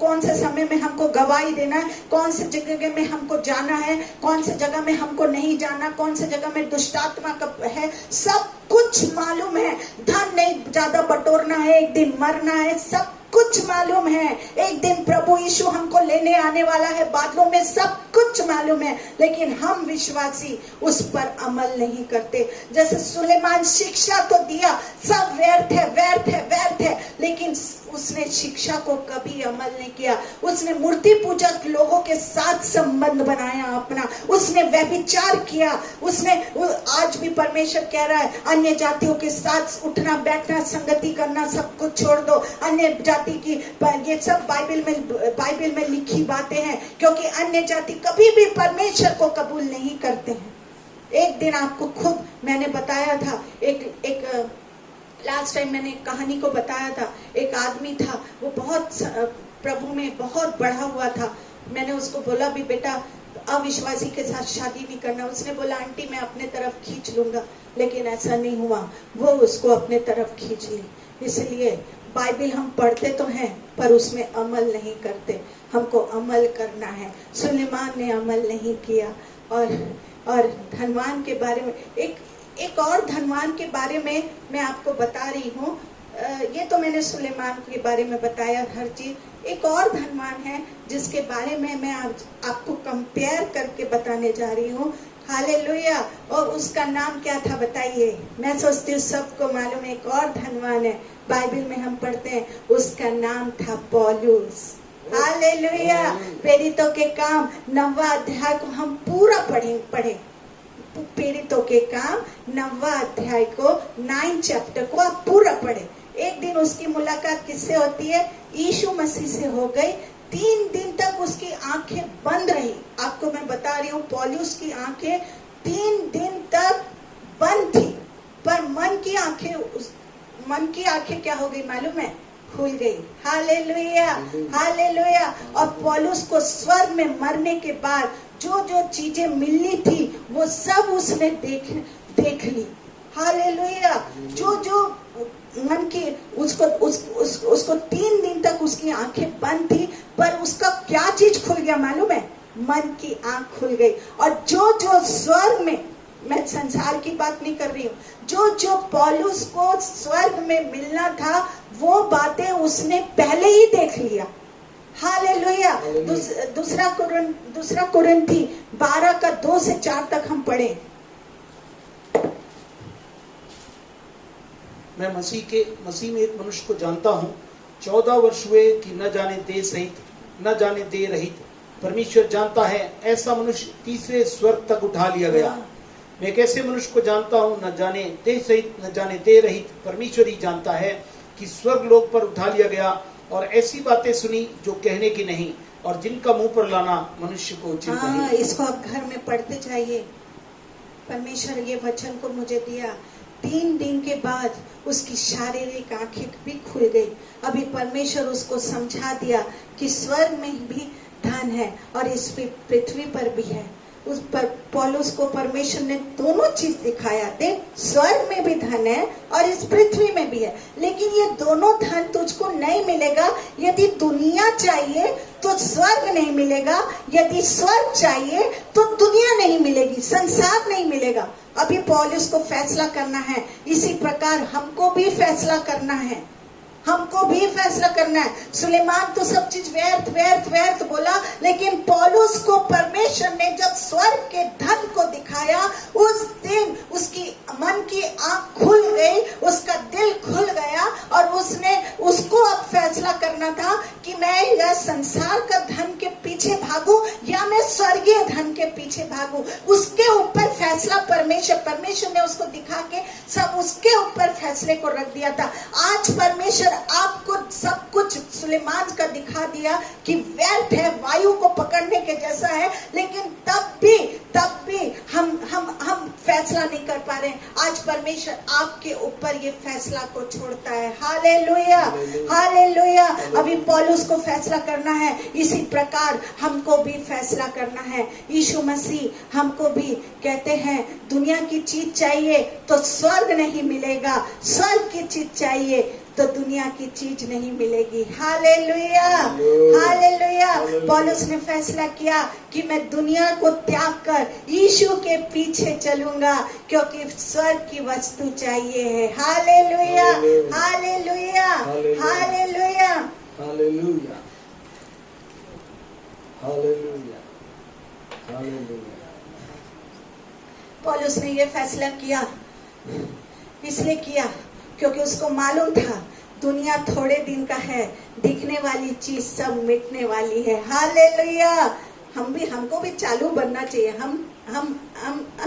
कौन से समय में हमको गवाही देना है, कौन से जगह में हमको जाना है, कौन से जगह में हमको नहीं जाना, कौन से जगह में दुष्टात्मा का है, सब कुछ मालूम है। धन नहीं ज्यादा बटोरना है, एक दिन मरना है, सब कुछ मालूम है। एक दिन प्रभु यीशु हमको लेने आने वाला है बादलों में, सब कुछ मालूम है। लेकिन हम विश्वासी उस पर अमल नहीं करते। जैसे सुलेमान शिक्षा तो दिया, सब व्यर्थ है, व्यर्थ है, व्यर्थ है, लेकिन उसने शिक्षा को कभी अमल नहीं किया। उसने मूर्ति पूजक लोगों के साथ संबंध बनाया अपना, उसने व्यभिचार किया। उसने, आज भी परमेश्वर कह रहा है अन्य जातियों के साथ उठना बैठना संगति करना सब कुछ छोड़ दो। अन्य जाति की ये सब बाइबल में लिखी बातें हैं, क्योंकि अन्य जाति कभी भी परमेश्वर को कबूल नहीं करते हैं। एक दिन आपको खुद मैंने बताया था, एक लास्ट टाइम मैंने एक कहानी को बताया था। एक आदमी था, वो बहुत प्रभु में बहुत बढ़ा हुआ था। मैंने उसको बोला भी बेटा अविश्वासी के साथ शादी नहीं करना। उसने बोला आंटी मैं अपने तरफ खींच लूंगा, लेकिन ऐसा नहीं हुआ। वो उसको अपने तरफ खींच ली। इसलिए बाइबल हम पढ़ते तो हैं पर उसमें अमल नहीं करते। हमको अमल करना है। सुलेमान ने अमल नहीं किया। और धनवान के बारे में एक और धनवान के बारे में मैं आपको बता रही हूँ। ये तो मैंने सुलेमान के बारे में बताया हर चीज। एक और धनवान है जिसके बारे में मैं आपको कंपेयर करके बताने जा रही हूँ। हालेलुया। और उसका नाम क्या था बताइए? मैं सोचती हूँ सबको मालूम है। एक और धनवान है, बाइबल में हम पढ़ते हैं, उसका नाम था पौलुस। हालेलुया। प्रेरितों के काम 9वां अध्याय को हम पूरा पढ़े। प्रेरितों के काम 9वां अध्याय को 9 चैप्टर को आप पूरा पढ़े। एक दिन उसकी मुलाकात किससे होती है? यीशु मसीह से हो गई। 3 दिन तक उसकी आंखें बंद रही। आपको मैं बता रही हूँ, पौलुस की आंखें 3 दिन तक बंद थी, पर मन की आंखें क्या हो गई मालूम है? खुल गई। Hallelujah, hallelujah. और पौलुस को स्वर्ग में मरने के बाद जो चीजें मिलनी थी वो सब उसने देख ली। हालेलुया। जो मन की उसको 3 दिन तक उसकी आंखें बंद थी, पर उसका क्या चीज खुल गया मालूम है? मन की आंख खुल गई। और जो स्वर्ग में, मैं संसार की बात नहीं कर रही हूँ, जो पौलुस को स्वर्ग में मिलना था वो बातें उसने पहले ही देख लिया। हालेलुया। दूसरा कुरिन्थी 12 का 2 से 4 तक हम पढ़े। मैं मसीह में एक मनुष्य को जानता हूँ। 14 वर्ष हुए कि न जाने देह सहित न जाने देह रहित परमेश्वर जानता है, ऐसा मनुष्य तीसरे स्वर्ग तक उठा लिया गया। मैं एक ऐसे मनुष्य को जानता हूँ, न जाने देह सहित न जाने देह रहित परमेश्वर ही जानता है, कि स्वर्ग लोक पर उठा लिया गया। और ऐसी बातें सुनी जो कहने की नहीं, और जिनका मुंह पर लाना मनुष्य को उचित नहीं। इसको आप घर में पढ़ते जाइए। परमेश्वर ये वचन को मुझे दिया। 3 दिन के बाद उसकी शारीरिक आंखें भी खुल गई। अभी परमेश्वर उसको समझा दिया कि स्वर्ग में भी धन है और इस पृथ्वी पर भी है। उस पर पौलुस को परमेश्वर ने दोनों चीज दिखाया। देख, स्वर्ग में भी धन है और इस पृथ्वी में भी है, लेकिन ये दोनों धन तुझको नहीं मिलेगा। यदि दुनिया चाहिए तो स्वर्ग नहीं मिलेगा, यदि स्वर्ग चाहिए तो दुनिया नहीं मिलेगी, संसार नहीं मिलेगा। अभी पौलुस को फैसला करना है, इसी प्रकार हमको भी फैसला करना है, हमको भी फैसला करना है। सुलेमान तो सब चीज व्यर्थ व्यर्थ व्यर्थ बोला, लेकिन पौलुस को परमेश्वर ने जब स्वर्ग के धन को दिखाया, उस दिन उसकी मन की आंख खुल गई, उसका दिल खुल गया और उसने उसको अब फैसला करना था कि मैं यह संसार का धन के पीछे भागूं या मैं स्वर्गीय धन के पीछे भागूं। उसके ऊपर फैसला परमेश्वर ने उसको दिखा के सब उसके ऊपर फैसले को रख दिया था। आज परमेश्वर आपको सब कुछ सुलेमान का दिखा दिया कि व्यर्थ है, वायु को पकड़ने के जैसा है, लेकिन तब भी हम फैसला नहीं कर पा रहे। आज परमेश्वर आपके ऊपर ये फैसला को छोड़ता है। Hallelujah, hallelujah. अभी पौलुस को फैसला करना है, इसी प्रकार हमको भी फैसला करना है। यीशु मसीह हमको भी कहते हैं दुनिया की चीज चाहिए तो स्वर्ग नहीं मिलेगा, स्वर्ग की चीज चाहिए तो दुनिया की चीज नहीं मिलेगी। Hallelujah, hallelujah. पौलुस ने फैसला किया कि मैं दुनिया को त्याग कर यीशु के पीछे चलूंगा, क्योंकि स्वर्ग की वस्तु चाहिए है। Hallelujah, hallelujah, hallelujah, hallelujah, hallelujah, hallelujah. पौलुस ने ये फैसला किया, इसलिए किया क्योंकि उसको मालूम था दुनिया थोड़े दिन का है, दिखने वाली चीज सब मिटने वाली है। हालेलुया। हमको भी चालू बनना चाहिए। हम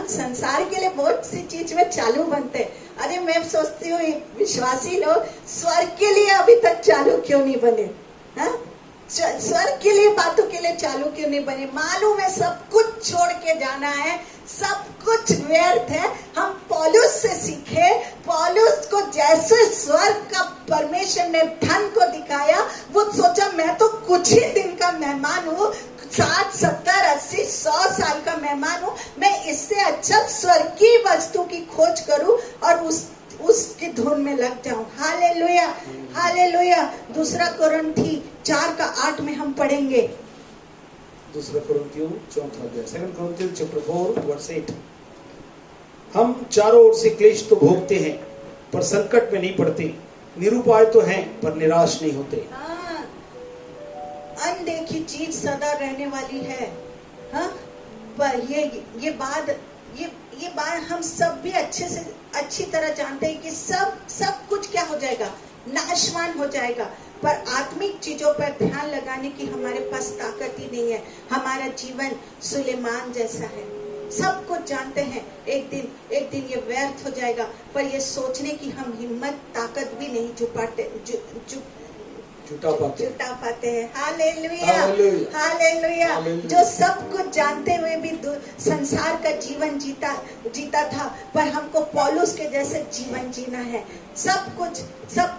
संसार के लिए बहुत सी चीज में चालू बनते। अरे मैं सोचती हूँ विश्वासी लोग स्वर्ग के लिए अभी तक चालू क्यों नहीं बने? स्वर्ग के लिए बातों के लिए चालू क्यों नहीं बने? मालूम है सब कुछ छोड़ के जाना है, सब कुछ व्यर्थ है। हम पौलुस से सीखे, पौलुस को जैसे स्वर्ग का परमेश्वर ने धन को दिखाया, वो सोचा मैं तो कुछ ही दिन का मेहमान हूँ, 60, 70, 80, 100 साल का मेहमान हूँ, मैं इससे अच्छा स्वर्ग की वस्तु की खोज करूँ और उसकी धुन में लग जाऊं। Hallelujah, hallelujah. 2 कोरिन्थी 4:8 में हम पढ़ेंगे। 2 कोरिन्थियों 4 अध्याय, 2 कोरिन्थियों चैप्टर 4 वर्स 8। हम चारों ओर से क्लेश तो भोगते हैं पर संकट में नहीं पड़ते, निरुपाय तो हैं पर निराश नहीं होते। अनदेखी चीज सदा रहने वाली है। हाँ, पर ये बात हम सब भी अच्छी तरह जानते हैं कि सब कुछ क्या हो जाएगा, नाशवान हो जाएगा। पर आत्मिक चीजों पर ध्यान लगाने की हमारे पास ताकत ही नहीं है। हमारा जीवन सुलेमान जैसा है, सब कुछ जानते हैं एक दिन ये व्यर्थ हो जाएगा, पर ये सोचने की हम हिम्मत ताकत भी नहीं जुटा पाते हैं। Hallelujah, hallelujah. जो सब कुछ जानते हुए भी संसार का जीवन जीता था, पर हमको पौलुस के जैसे जीवन जीना है। सब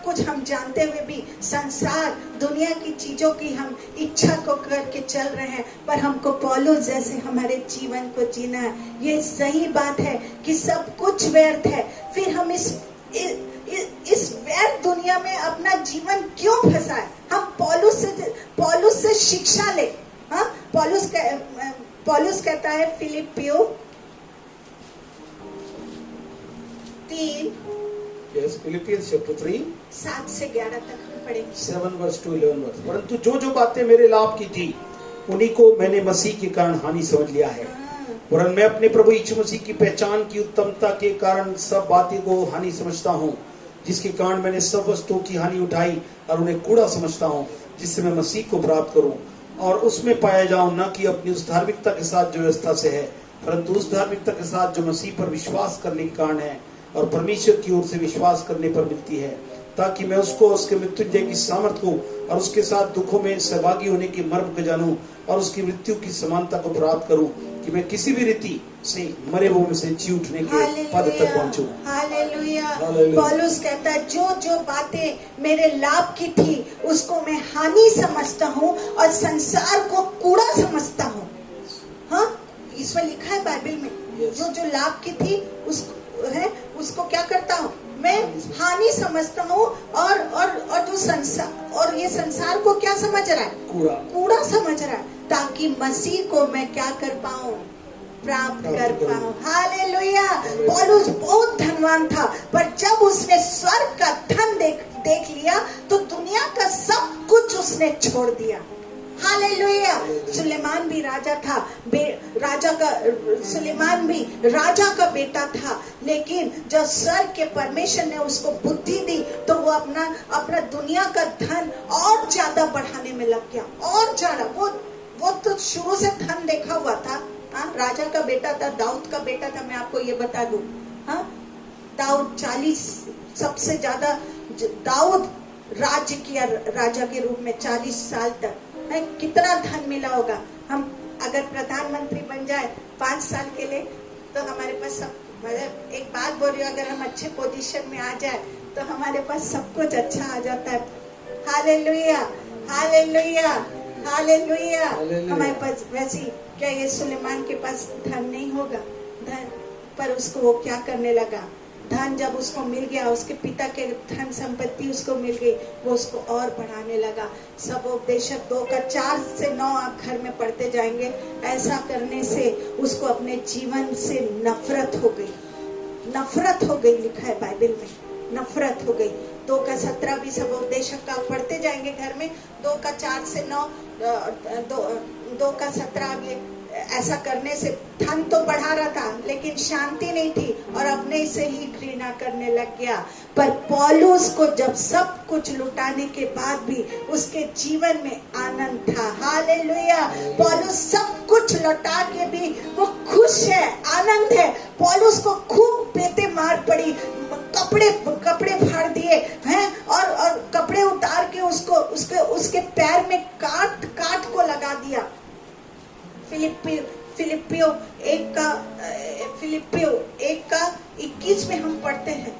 कुछ हम जानते हुए भी संसार दुनिया की चीजों की हम इच्छा को करके चल रहे हैं, पर हमको पौलुस जैसे हमारे जीवन को जीना है। ये सही बात है कि सब कुछ व्यर्थ है, फिर हम इस व्यर्थ दुनिया में अपना जीवन क्यों फंसाए? हम पौलुस से शिक्षा ले। हाँ, पौलुस कहता है फिलिपियों 3 फिलिपियंस चैप्टर 3 7 से 11 तक हम पढ़ेंगे। 7 वर्स to 11 वर्स। परंतु जो बातें मेरे लाभ की थी उन्हीं को मैंने मसीह के कारण हानि समझ लिया है, वरन मैं अपने प्रभु यीशु मसीह की पहचान की उत्तमता के कारण सब बातें को हानि समझता हूँ, जिसके कारण मैंने सब वस्तुओं की हानि उठाई और उन्हें कूड़ा समझता हूँ, जिससे मैं मसीह को प्राप्त करूँ और उसमें पाया जाऊँ, न कि अपनी उस धार्मिकता के साथ जो व्यवस्था से है, परंतु उस धार्मिकता के साथ जो मसीह पर विश्वास करने के कारण है और परमेश्वर की ओर से विश्वास करने पर मिलती है, ताकि मैं उसको उसके मृत्युंजय की सामर्थ को और उसके साथ दुखों में सहभागी होने के मर्म को जानूं और उसकी मृत्यु की समानता को प्राप्त करूं, कि मैं किसी भी रीति से मरे हुए में से जी उठने के पद तक पहुंचूं। हालेलुया। पौलुस कहता है जो बातें मेरे लाभ की थी उसको मैं हानि समझता हूँ और संसार को कूड़ा समझता हूँ। हाँ, इसमें लिखा है बाइबल में, Yes. जो लाभ की थी उसको क्या करता हूँ मैं, हानि समझता हूँ। और जो संसार, और ये संसार को क्या समझ रहा है, कूड़ा समझ रहा है, ताकि मसीह को मैं क्या कर पाऊँ, प्राप्त कर पाऊँ। हालेलुया। पौलुस बहुत धनवान था, पर जब उसने स्वर्ग का धन देख लिया तो दुनिया का सब कुछ उसने छोड़ दिया। हालेलुया। सुलेमान भी राजा था, सुलेमान भी राजा का बेटा था, लेकिन जब स्वर्ग के परमेश्वर ने उसको बुद्धि दी तो वो अपना दुनिया का धन और ज्यादा बढ़ाने में लग गया, और ज्यादा। वो तो शुरू से धन देखा हुआ था। राजा का बेटा था, दाऊद का बेटा था। मैं आपको ये बता दूं, दाऊद 40 सबसे ज्यादा दाऊद राज्य किया राजा के रूप में 40 साल तक। कितना धन मिला होगा। हम अगर प्रधानमंत्री बन जाए 5 साल के लिए तो हमारे पास सब, मतलब एक बात बोल रही हूँ, अगर हम अच्छे पोजीशन में आ जाए तो हमारे पास सब कुछ अच्छा आ जाता है। Hallelujah, hallelujah, hallelujah. हमारे पास वैसी, क्या ये सुलेमान के पास धन नहीं होगा? धन, पर उसको वो क्या करने लगा, धन जब उसको मिल गया, उसके पिता के धन संपत्ति उसको मिल गई, वो उसको और बढ़ाने लगा। सब उपदेशक 2:4 से 9 आप घर में पढ़ते जाएंगे। ऐसा करने से उसको अपने जीवन से नफरत हो गई, नफरत हो गई, लिखा है बाइबल में, नफरत हो गई। 2:17 भी सब उपदेशक का पढ़ते जाएंगे घर में। 2:4 से 9, 2:17 आगे। ऐसा करने से धन तो बढ़ा रहा था लेकिन शांति नहीं थी और अपने से ही घृणा करने लग गया। पर पौलुस को जब सब कुछ लुटाने के बाद भी उसके जीवन में आनंद था। हालेलुया। पौलुस सब कुछ लौटा के भी वो खुश है, आनंद है। पौलुस को खूब बेते मार पड़ी, कपड़े फाड़ दिए हैं, और कपड़े उतार के उसके पैर में काट को लगा दिया। फिलिपियो 1:21 में हम पढ़ते हैं,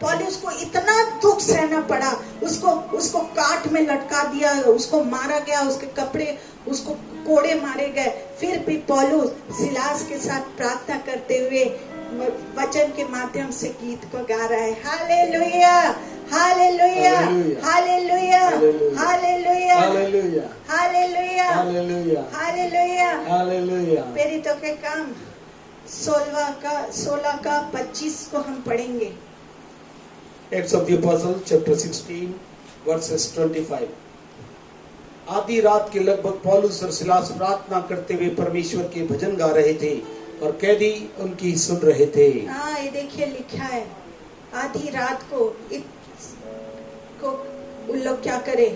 पौलुस को इतना दुख सहना पड़ा, उसको काट में लटका दिया, उसको मारा गया, उसके कपड़े, उसको कोड़े मारे गए। फिर भी पौलुस सिलास के साथ प्रार्थना करते हुए वचन के माध्यम से गीत को गा रहा है। Hallelujah, hallelujah, hallelujah, hallelujah, hallelujah, hallelujah, hallelujah. प्रेरितों के काम 16:25 को हम पढ़ेंगे। Acts of the Apostles chapter 16 verses 25। आधी रात के लगभग पौलुस और सिलास प्रार्थना करते हुए परमेश्वर के भजन गा रहे थे और कैदी उनकी सुन रहे थे। हाँ, ये देखिए लिखा है, आधी रात को उन लोग क्या करे,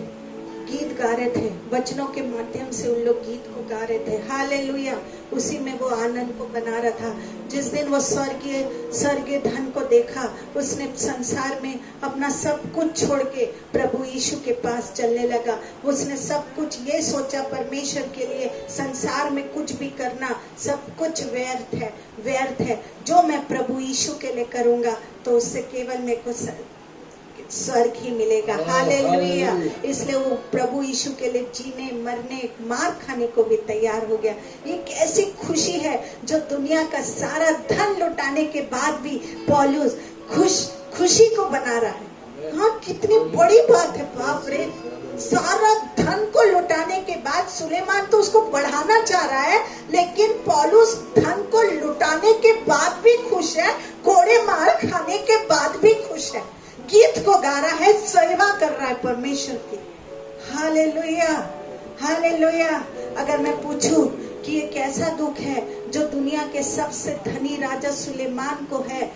गीत गा रहे थे, वचनों के माध्यम से उन लोग गीत को गा रहे थे। हालेलुया। उसी में वो आनंद को बना रहा था। जिस दिन वो स्वर्गीय धन को देखा, उसने संसार में अपना सब कुछ छोड़ के प्रभु यीशु के पास चलने लगा। उसने सब कुछ ये सोचा, परमेश्वर के लिए संसार में कुछ भी करना सब कुछ व्यर्थ है, व्यर्थ है। जो मैं प्रभु यीशु के लिए करूंगा तो उससे केवल मेरे को स्वर्ग ही मिलेगा। हालेलुया। इसलिए वो प्रभु यीशु के लिए जीने, मरने, मार खाने को भी तैयार हो गया। ये कैसी खुशी है जो दुनिया का सारा धन लुटाने के बाद भी पौलुस खुशी को बना रहा है। हाँ, कितनी बड़ी बात है। बाप रे, सारा धन को लुटाने के बाद सुलेमान तो उसको बढ़ाना चाह रहा है, लेकिन पौलुस धन को लुटाने के बाद भी खुश है, कोड़े मार खाने के बाद भी खुश है, गीत को गा रहा है, सेवा कर रहा है परमेश्वर की। Hallelujah, hallelujah. अगर मैं पूछूं कि ये कैसा दुख है जो दुनिया के सबसे धनी राजा सुलेमान को है,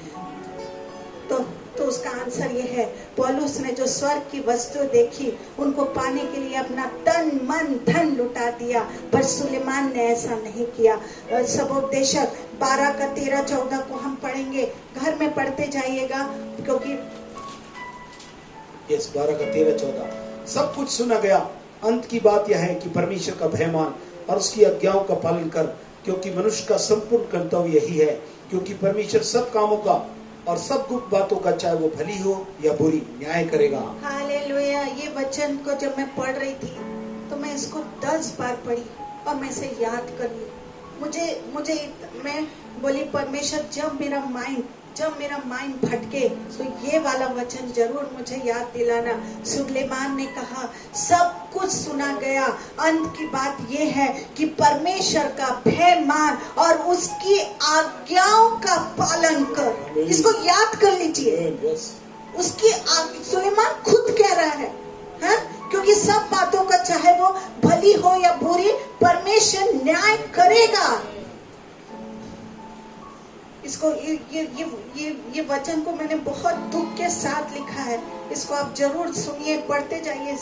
तो उसका आंसर ये है, पौलुस ने जो स्वर्ग की वस्तु देखी, उनको पाने के लिए अपना तन मन धन लुटा दिया, पर सुलेमान ने ऐसा नहीं किया। सब उपदेशक 12:13-14 को हम पढ़ेंगे, घर में पढ़ते जाइएगा, क्योंकि 12:13-14 सब कुछ सुना गया। अंत की बात यह है कि परमेश्वर का भय मान और उसकी आज्ञाओं का पालन कर, क्योंकि मनुष्य का संपूर्ण कर्तव्य यही है, क्योंकि परमेश्वर सब कामों का और सब गुप्त बातों का, चाहे वो भली हो या बुरी, न्याय करेगा। हालेलुया। ये वचन को जब मैं पढ़ रही थी तो मैं इसको 10 बार पढ़ी और मैं इसे याद कर ली। मैं बोली परमेश्वर जब मेरा माइंड भटके तो ये वाला वचन जरूर मुझे याद दिलाना। सुलेमान ने कहा सब कुछ सुना गया, अंत की बात ये है कि परमेश्वर का भय मान और उसकी आज्ञाओं का पालन कर। इसको याद कर लीजिए। उसकी सुलेमान खुद कह रहा है, हाँ? क्योंकि सब बातों का चाहे वो भली हो या बुरी, परमेश्वर न्याय करेगा। इसको ये वचन को मैंने बहुत दुख के साथ लिखा है। इसको आप जरूर सुनिए, पढ़ते जाइए।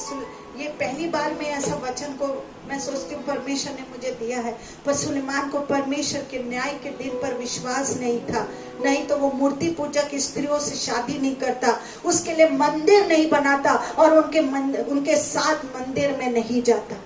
ये पहली बार में ऐसा वचन को मैं सोचती हूँ परमेश्वर ने मुझे दिया है। पर सुलेमान को परमेश्वर के न्याय के दिन पर विश्वास नहीं था, नहीं तो वो मूर्ति पूजक स्त्रियों से शादी नहीं करता, उसके लिए मंदिर नहीं बनाता और उनके साथ मंदिर में नहीं जाता।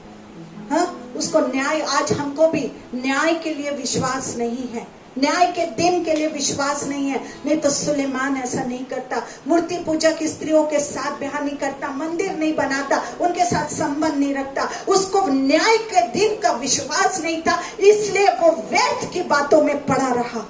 हाँ, उसको न्याय, आज हमको भी न्याय के लिए विश्वास नहीं है, न्याय के दिन के लिए विश्वास नहीं है। नहीं तो सुलेमान ऐसा नहीं करता, मूर्ति पूजक स्त्रियों के साथ ब्याह नहीं करता, मंदिर नहीं बनाता, उनके साथ संबंध नहीं रखता। उसको न्याय के दिन का विश्वास नहीं था, इसलिए वो व्यर्थ की बातों में पड़ा रहा।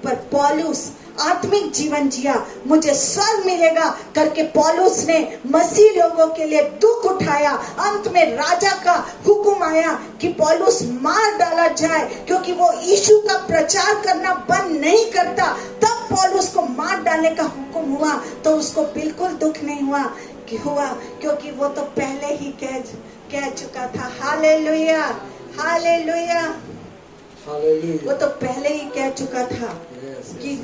पर पौलुस आत्मिक जीवन जिया, मुझे स्वर्ग मिलेगा करके पौलुस ने मसीह लोगों के लिए दुख उठाया। अंत में राजा का हुक्म आया कि पौलुस मार डाला जाए, क्योंकि वो यीशु का प्रचार करना बंद नहीं करता। तब पौलुस को मार डालने का हुक्म हुआ तो उसको बिल्कुल दुख नहीं हुआ, क्योंकि वो तो पहले ही कह चुका था। Hallelujah, hallelujah. वो तो पहले ही कह चुका था कि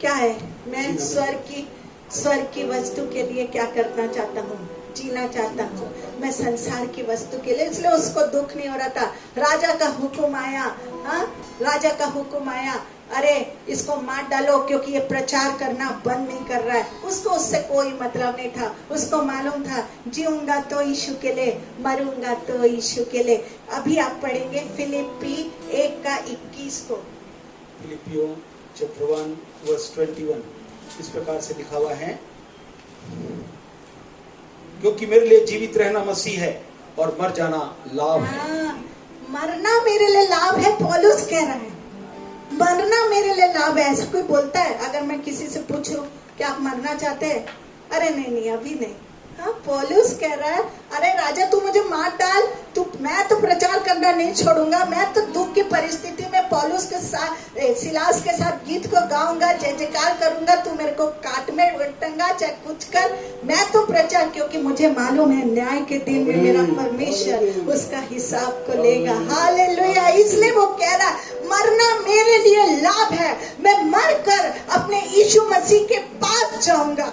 क्या है, मैं स्वर्ग की वस्तु के लिए क्या करना चाहता हूँ, जीना चाहता हूँ, मैं संसार की वस्तु के लिए। इसलिए उसको दुख नहीं हो रहा था। राजा का हुक्म आया, हाँ, राजा का हुक्म आया, अरे इसको मार डालो क्योंकि ये प्रचार करना बंद नहीं कर रहा है। उसको उससे कोई मतलब नहीं था, उसको मालूम था जीऊंगा तो यीशु के लिए, मरूंगा तो यीशु के लिए। अभी आप पढ़ेंगे फिलिप्पी 1:21 को। फिलिपियों चैप्टर 1 वर्स 21 इस प्रकार से लिखा हुआ है, क्योंकि मेरे लिए जीवित रहना मसीह है और मर जाना लाभ है। मरना मेरे लिए लाभ है, पौलुस कह रहा है। मरना मेरे लिए लाभ है। ऐसा कोई बोलता है? अगर मैं किसी से पूछूं कि आप मरना चाहते हैं, अरे नहीं अभी नहीं। हाँ, पौलुस कह रहा है, अरे राजा तू मुझे मार डाल, मैं तो प्रचार करना नहीं छोड़ूंगा। मैं तो दुख की परिस्थिति में पौलुस के साथ, सिलास के साथ गीत को गाऊंगा, जय जयकार करूंगा। तू मेरे को काट में टंगा चाहे कुछ कर, मैं तो प्रचार, क्योंकि मुझे मालूम है न्याय के दिन में मेरा परमेश्वर उसका हिसाब को लेगा। हालेलुया। इसलिए वो कह रहा है मरना मेरे लिए लाभ है, मैं मर कर अपने यीशु मसीह के पास जाऊंगा।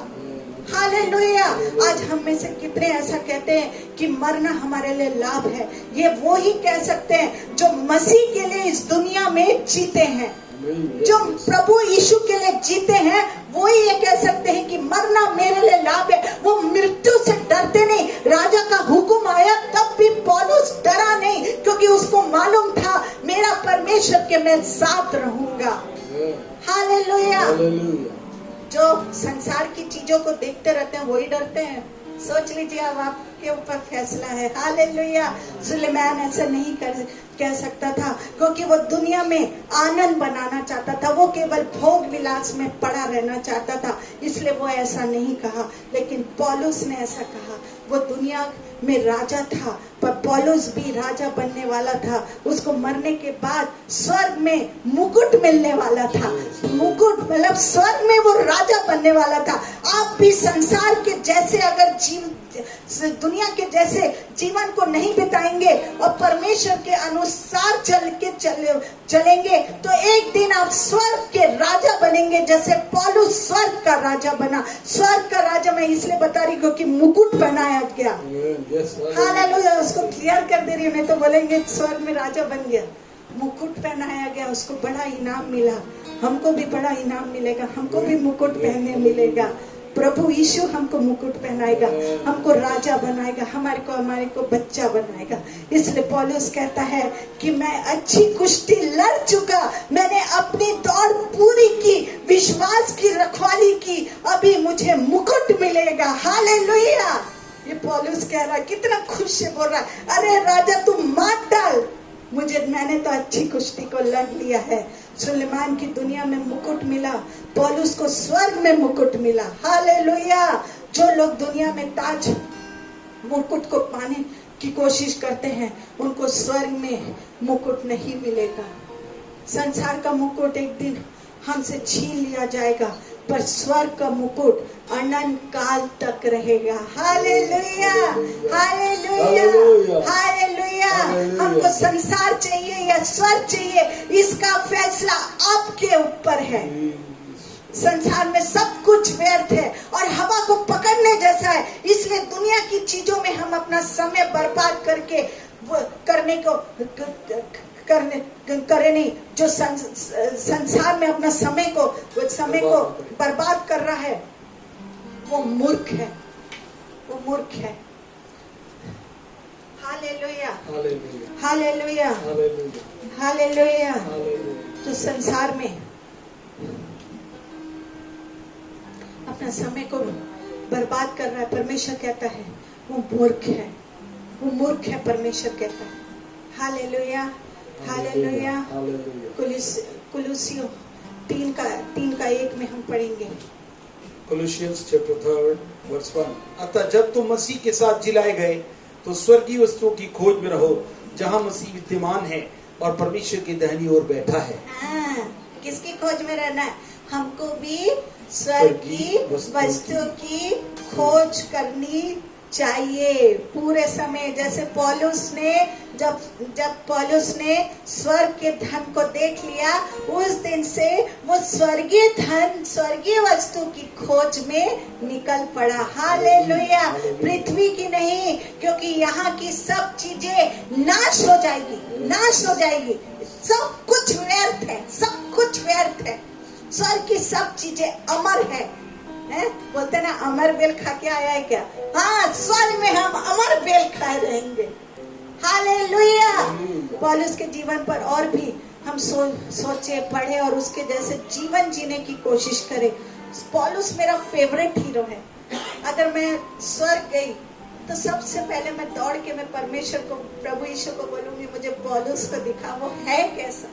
हालेलुया। आज हम में से कितने ऐसा कहते हैं कि मरना हमारे लिए लाभ है? ये वो ही कह सकते हैं जो मसीह के लिए इस दुनिया में जीते हैं, जो प्रभु यीशु के लिए जीते हैं, वो ही ये कह सकते हैं कि मरना मेरे लिए लाभ है। वो मृत्यु से डरते नहीं। राजा का हुक्म आया तब भी पौलुस डरा नहीं, क्योंकि उसको मालूम था मेरा परमेश्वर के मैं साथ रहूंगा। हालेलुया। जो संसार की चीजों को देखते रहते हैं वही डरते हैं। सोच लीजिए, अब आपके ऊपर फैसला है। हालेलुया। सुलेमान ऐसा नहीं कह सकता था, क्योंकि वो दुनिया में आनंद बनाना चाहता था, वो केवल भोग विलास में पड़ा रहना चाहता था, इसलिए वो ऐसा नहीं कहा। लेकिन पौलुस ने ऐसा कहा। वो दुनिया में राजा था, पर पौलुस भी राजा बनने वाला था। उसको मरने के बाद स्वर्ग में मुकुट मिलने वाला था। मुकुट मतलब स्वर्ग में वो राजा बनने वाला था। आप भी संसार के जैसे अगर दुनिया के जैसे जीवन को नहीं बिताएंगे और परमेश्वर के अनुसार चलेंगे तो एक दिन आप स्वर्ग के राजा बनेंगे, जैसे पौलुस स्वर्ग का राजा बना। स्वर्ग का राजा मैं इसलिए बता रही हूँ क्योंकि मुकुट पहनाया गया। हालेलुया। उसको क्लियर कर दे रही हूँ, नहीं तो बोलेंगे स्वर्ग में राजा बन गया। मुकुट पहनाया गया, उसको बड़ा इनाम मिला। हमको भी बड़ा इनाम मिलेगा, हमको भी मुकुट पहनने मिलेगा। प्रभु यीशु हमको मुकुट पहनाएगा, हमको राजा बनाएगा, हमारे को बच्चा बनाएगा। इसलिए पौलुस कहता है कि मैं अच्छी कुश्ती लड़ चुका, मैंने अपनी दौड़ पूरी की, विश्वास की रखवाली की, अभी मुझे मुकुट मिलेगा। हालेलुया। ये पौलुस कह रहा है, कितना खुश से बोल रहा है, अरे राजा तू मार डाल, मैंने तो अच्छी कुश्ती को लड़ लिया है। सुलेमान की दुनिया में मुकुट मिला, पौलुस को स्वर्ग में मुकुट मिला। हालेलुया। जो लोग दुनिया में ताज मुकुट को पाने की कोशिश करते हैं, उनको स्वर्ग में मुकुट नहीं मिलेगा। संसार का मुकुट एक दिन हमसे छीन लिया जाएगा, पर स्वर्ग का मुकुट अनंत काल तक रहेगा। Hallelujah, hallelujah, hallelujah. हमको संसार चाहिए या स्वर्ग चाहिए, इसका फैसला आपके ऊपर है। संसार में सब कुछ व्यर्थ है और हवा को पकड़ने जैसा है, इसलिए दुनिया की चीजों में हम अपना समय बर्बाद करके करे नहीं। जो संसार में अपना समय को बर्बाद कर रहा है, वो मूर्ख है, वो मूर्ख है। Hallelujah, hallelujah, hallelujah. जो संसार में अपना समय को बर्बाद कर रहा है, परमेश्वर कहता है वो मूर्ख है, वो मूर्ख है, परमेश्वर कहता है। Hallelujah, hallelujah. कुलुसियों 3:1 में हम पढ़ेंगे। Colossians chapter 3 verse 1। अतः जब तुम मसीह के साथ जिलाए गए तो स्वर्गीय वस्तुओं की खोज में रहो, जहाँ मसीह विद्यमान है और परमेश्वर की दाहिनी ओर बैठा है। किसकी खोज में रहना है? हमको भी स्वर्गीय वस्तुओं की खोज करनी चाहिए पूरे समय। जैसे पौलुस ने जब पौलुस ने स्वर्ग के धन को देख लिया, उस दिन से वो स्वर्गीय धन, स्वर्गीय वस्तु की खोज में निकल पड़ा। हालेलुया। पृथ्वी की नहीं, क्योंकि यहाँ की सब चीजें नाश हो जाएगी, नाश हो जाएगी। सब कुछ व्यर्थ है, सब कुछ व्यर्थ है। स्वर्ग की सब चीजें अमर है। बोलते ना अमर बेल खा के आया है क्या? हाँ, स्वर्ग में हम अमर बेल खाए रहेंगे। हालेलुया। पौलुस के जीवन पर और भी हम सोचे, पढ़े और उसके जैसे जीवन जीने की कोशिश करें। पौलुस मेरा फेवरेट हीरो है। अगर मैं स्वर्ग गई तो सबसे पहले मैं दौड़ के मैं परमेश्वर को, प्रभु यीशु को बोलूंगी, मुझे पौलुस को दिखा, वो है कैसा।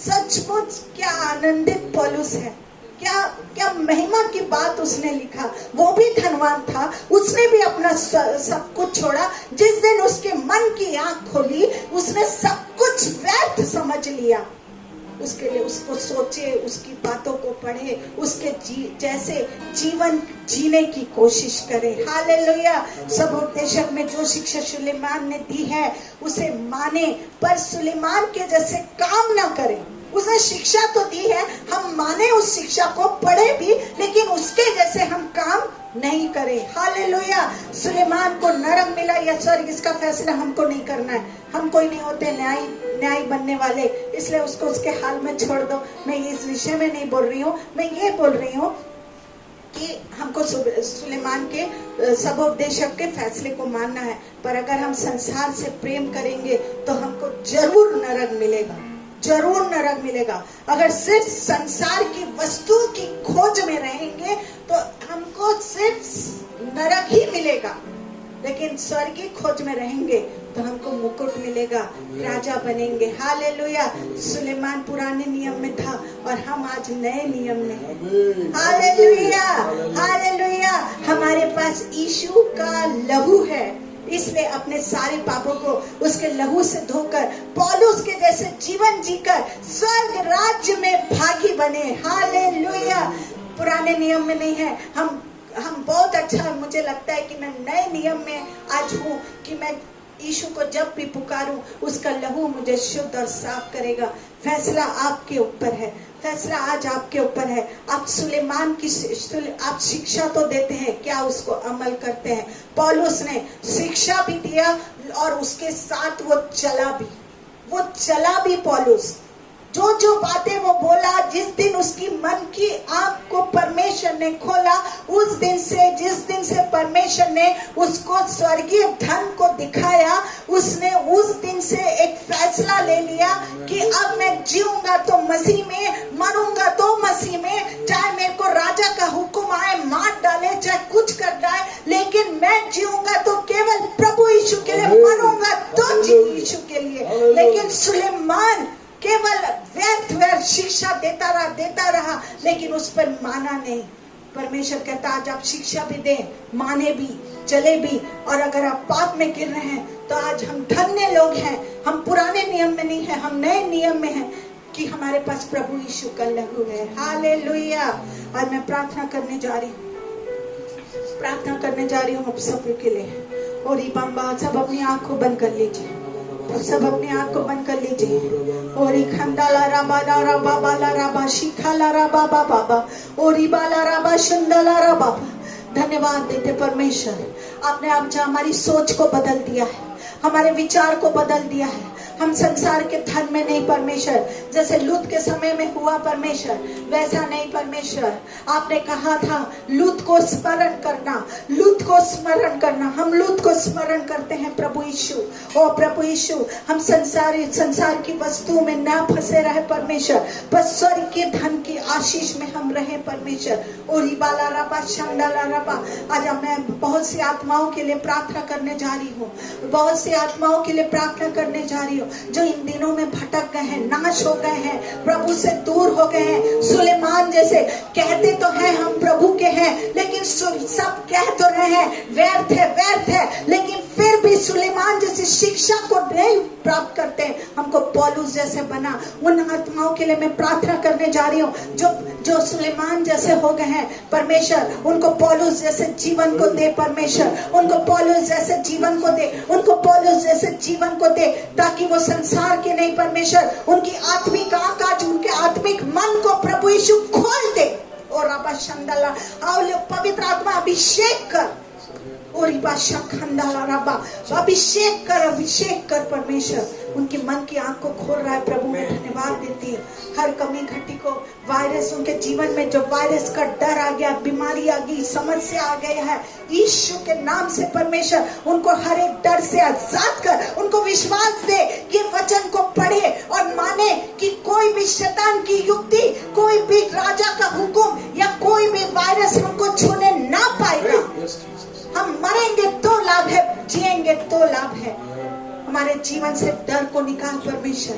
सचमुच क्या आनंदित पौलुस है, क्या महिमा की बात उसने लिखा। वो भी धनवान था, उसने भी अपना सब कुछ छोड़ा। जिस दिन उसके मन की आंख खोली, उसने सब कुछ व्यर्थ समझ लिया। उसके लिए उसको सोचे, उसकी बातों को पढ़े, उसके जैसे जीवन जीने की कोशिश करे। हालेलुया। सब उपदेशक में जो शिक्षा सुलेमान ने दी है उसे माने, पर सुलेमान के जैसे काम ना करें। उसने शिक्षा तो दी है, हम माने उस शिक्षा को, पढ़े भी, लेकिन उसके जैसे हम काम नहीं करें। हालेलुया। सुलेमान को नरक मिला या स्वर्ग, इसका फैसला हमको नहीं करना है। हम कोई नहीं होते न्याय बनने वाले, इसलिए उसको उसके हाल में छोड़ दो। मैं इस विषय में नहीं बोल रही हूँ, मैं ये बोल रही हूँ कि हमको सुलेमान के सबोपदेशक के फैसले को मानना है। पर अगर हम संसार से प्रेम करेंगे तो हमको जरूर नरक मिलेगा, जरूर नरक मिलेगा। अगर सिर्फ संसार की वस्तु की खोज में रहेंगे तो हमको सिर्फ नरक ही मिलेगा, लेकिन स्वर्ग की खोज में रहेंगे तो हमको मुकुट मिलेगा, राजा बनेंगे। हालेलुया। सुलेमान पुराने नियम में था और हम आज नए नियम में हैं। Hallelujah, hallelujah. हमारे पास यीशु का लहू है, इसलिए अपने सारे पापों को उसके लहू से धोकर पौलुस के जैसे जीवन जीकर स्वर्ग राज्य में भागी बने। हालेलुया। पुराने नियम में नहीं है। हम बहुत अच्छा, मुझे लगता है कि मैं नए नियम में आज हूँ कि मैं यीशु को जब भी पुकारूं उसका लहू मुझे शुद्ध और साफ करेगा। फैसला आपके ऊपर है, फैसला आज आपके ऊपर है। आप सुलेमान की आप शिक्षा तो देते हैं, क्या उसको अमल करते हैं? पौलुस ने शिक्षा भी दिया और उसके साथ वो चला भी पौलुस। जो बातें वो बोला, जिस दिन उसकी मन की आंख को परमेश्वर ने खोला, उस दिन से, जिस दिन से परमेश्वर ने उसको स्वर्गीय धन को दिखाया, उसने उस दिन से एक फैसला ले लिया कि अब मैं जीऊंगा तो मसीह में, मरूंगा तो मसीह में। चाहे मेरे को राजा का हुक्म आए, मार डाले, चाहे कुछ कर जाए, लेकिन मैं जीऊंगा तो केवल प्रभु यीशु के लिए, मरूंगा तो रोज यीशु के लिए। लेकिन सुलेमान केवल व्यर्थ शिक्षा देता रहा, लेकिन उस पर माना नहीं। परमेश्वर कहता आज आप शिक्षा भी दें, माने भी, चले भी, और अगर आप पाप में गिर रहे हैं तो आज हम धन्य लोग हैं। हम पुराने नियम में नहीं है, हम नए नियम में हैं कि हमारे पास प्रभु यीशु का लहू है। हालेलुया। आज मैं प्रार्थना करने जा रही हूँ आप सब के लिए। और बम्बा सब अपनी आंख को बंद कर लीजिए, सब अपनी आंख को बंद कर लीजिए। और खंडाला राबा ला बाबा ला राबा शिखा ला राबा बाबा और बाला राबा शुंडला राबा। धन्यवाद देते परमेश्वर, आपने आप जो हमारी सोच को बदल दिया है, हमारे विचार को बदल दिया है। हम संसार के धन में नहीं परमेश्वर, जैसे लूत के समय में हुआ परमेश्वर, वैसा नहीं परमेश्वर। आपने कहा था लूत को स्मरण करना, लूत को स्मरण करना। हम लूत को स्मरण करते हैं प्रभु यीशु। ओ प्रभु यीशु, हम संसार की वस्तुओं में ना फंसे रहे परमेश्वर, पर स्वर्ग के धन की आशीष में हम रहे परमेश्वर। और बाला रबा शंडाला रबा। आज मैं बहुत सी आत्माओं के लिए प्रार्थना करने जा रही हूँ, बहुत सी आत्माओं के लिए प्रार्थना करने जा रही हूँ जो इन दिनों में भटक गए हैं, नाश हो गए हैं, प्रभु से दूर हो गए हैं। सुलेमान जैसे कहते तो हैं हम प्रभु के हैं, लेकिन सब कह तो रहे हैं व्यर्थ है, लेकिन फिर भी सुलेमान जैसी शिक्षा को नहीं प्राप्त करते। हमको पौलुस जैसे बना। उन आत्माओं के लिए मैं प्रार्थना करने जा रही हूँ जो सुलेमान जैसे हो गए हैं परमेश्वर। उनको पौलुस जैसे जीवन को दे परमेश्वर, उनको पौलुस जैसे जीवन को दे, उनको पौलुस जैसे जीवन को दे, ताकि वो संसार के नहीं परमेश्वर, उनकी आत्मिक आकाश, उनके आत्मिक मन को प्रभु यीशु खोल दे। और रबा शंडला पवित्र आत्मा अभिषेक कर, और अभिषेक कर परमेश्वर। उनके मन की आंख को खोल रहा है प्रभु। मैं धन्यवाद देती हूँ। हर कमी घटी को, वायरस उनके जीवन में जो वायरस का डर आ गया, बीमारी आ गई, समस्या आ गई है, यीशु के नाम से परमेश्वर उनको हर एक डर से आजाद कर। उनको विश्वास दे कि वचन को पढ़े और माने कि कोई भी शैतान की युक्ति, कोई भी राजा का हुक्म या कोई भी वायरस हमको छूने ना पाएगा। हम मरेंगे तो लाभ है, जिएंगे तो लाभ है। हमारे जीवन से डर को निकाल परमेश्वर,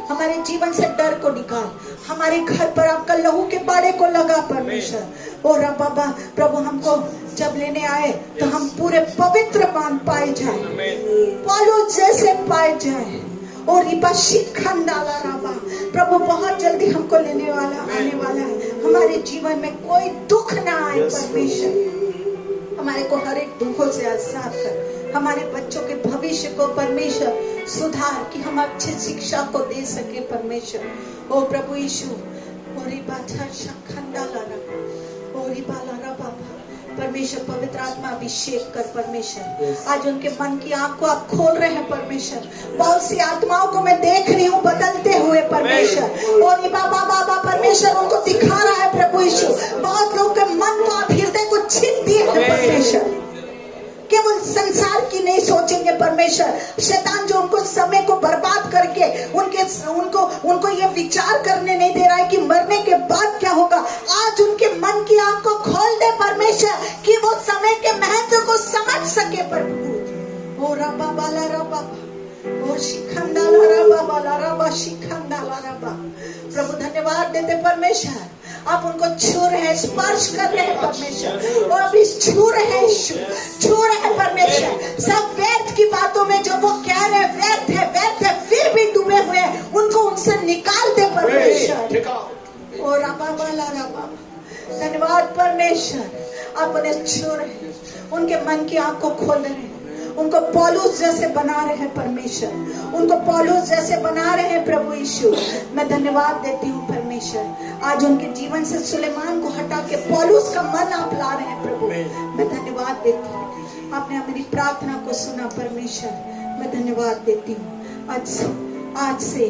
हमारे जीवन से डर को निकाल। हमारे घर पर आपका लहू के बाड़े को लगा परमेश्वर। और बाबा प्रभु हमको जब लेने आए तो हम पूरे पवित्र मान पाए जाए, पौलुस जैसे पाए जाए। और खंडाला राबा प्रभु बहुत जल्दी हमको आने वाला है। हमारे जीवन में कोई दुख ना आए परमेश्वर। हमारे को हर एक दुखों से आजाद कर। हमारे बच्चों के भविष्य को परमेश्वर सुधार, कि हम अच्छी शिक्षा को दे सके परमेश्वर। ओ प्रभु यीशु, परमेश्वर पवित्र आत्मा अभिषेक कर परमेश्वर। आज उनके मन की आंख को आप खोल रहे हैं परमेश्वर। बहुत सी आत्माओं को मैं देख रही हूँ बदलते हुए परमेश्वर। और बाबा परमेश्वर उनको दिखा रहा है प्रभु यीशु। बहुत लोग के मन को आप हृदय को छीन दिए हैं परमेश्वर। केवल संसार की नहीं सोचेंगे परमेश्वर। शैतान जो उनको समय को बर्बाद करके उनको ये विचार करने नहीं दे रहा है कि मरने के बाद क्या होगा। आज उनके मन की आंख को खोल दे परमेश्वर, कि वो समय के महत्व को समझ सके प्रभु। ओ रबा बाला रबा, ओ शिखंडाला रबा बाला रबा शिखंडाला रबा। प्रभु धन्यवाद देते परमेश्वर, आप उनको छू रहे हैं, स्पर्श कर रहे हैं परमेश्वर। और अभी छू रहे हैं परमेश्वर। सब व्यर्थ की बातों में जो वो कह रहे हैं व्यर्थ है, फिर भी डूबे हुए हैं, उनको उनसे निकाल दे परमेश्वर। और धन्यवाद परमेश्वर, आप उन्हें छू रहे हैं, उनके मन की आंख को खोल रहे हैं, उनको पौलुस जैसे बना रहे हैं परमेश्वर, उनको पौलुस जैसे बना रहे हैं प्रभु यीशु। मैं धन्यवाद देती हूँ परमेश्वर। आज उनके जीवन से सुलेमान को हटा के पौलुस का मन आप ला रहे हैं प्रभु। मैं धन्यवाद देती हूँ, आपने मेरी प्रार्थना को सुना परमेश्वर। मैं धन्यवाद देती हूँ। आज से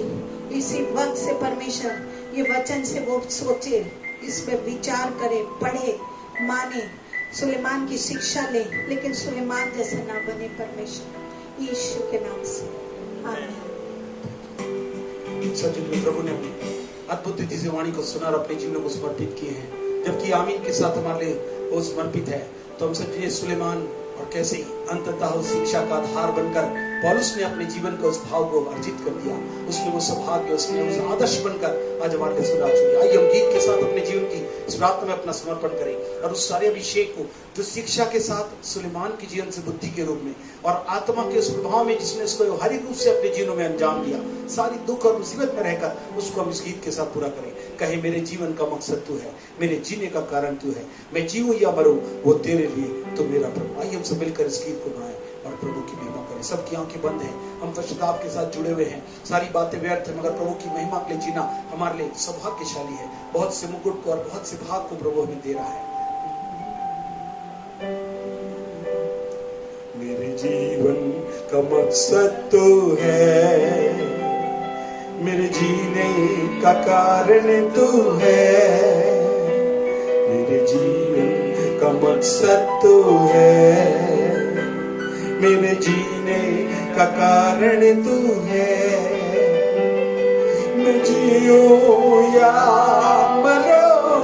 इसी वक्त से परमेश्वर ये वचन से वो सोचे, इस पे विचार करे, पढ़े, माने, सुलेमान की शिक्षा ले, लेकिन सुलेमान जैसे ना बने परमेश्वर, यीशु के नाम से आमीन। सच में प्रभु ने अद्भुत रीति से वाणी को सुना और अपने जीवन को समर्पित किए हैं। जबकि आमीन के साथ हमारे लिए वो समर्पित है, तो हम सब ये सुलेमान और कैसे अंततः उस शिक्षा का आधार बनकर पौलुस ने अपने जीवन को उस भाव को अर्जित कर दिया। उसने वो सौभाग्य, उसने उस आदर्श बनकर आज हमारे लिए सुना चुकी। आइए हम गीत के साथ अपने जीवन की इस प्रार्थना में अपना समर्पण करें और उस सारे अभिषेक को जो शिक्षा के साथ सुलेमान के जीवन से बुद्धि के रूप में और आत्मा के उस प्रभाव में जिसने उसको व्यवहारिक रूप से अपने जीवन में अंजाम दिया, सारी दुख और मुसीबत में रहकर उसको हम इस गीत के साथ पूरा करें। कहे मेरे जीवन का मकसद तू है, मेरे जीने का कारण तू है, मैं जीऊं या मरूं वो तेरे लिए, तो मेरा प्रभु। आइए हम सब मिलकर इस गीत को गाएं और प्रभु की महिमा करें। सबकी आंखें बंद हैं, हम पश्चाताप के साथ जुड़े हुए हैं, सारी बातें व्यर्थ है, मगर प्रभु की महिमा के लिए जीना हमारे लिए सौभाग्यशाली है। बहुत से मुकुट को और बहुत से भाग को प्रभु हमें दे रहा है। मेरे जीवन का मकसद तो है, मेरे जीने का कारण तू है। मेरे जीवन का मकसद तो है, मेरे जीने का कारण तू है। मैं जियूं या मरूं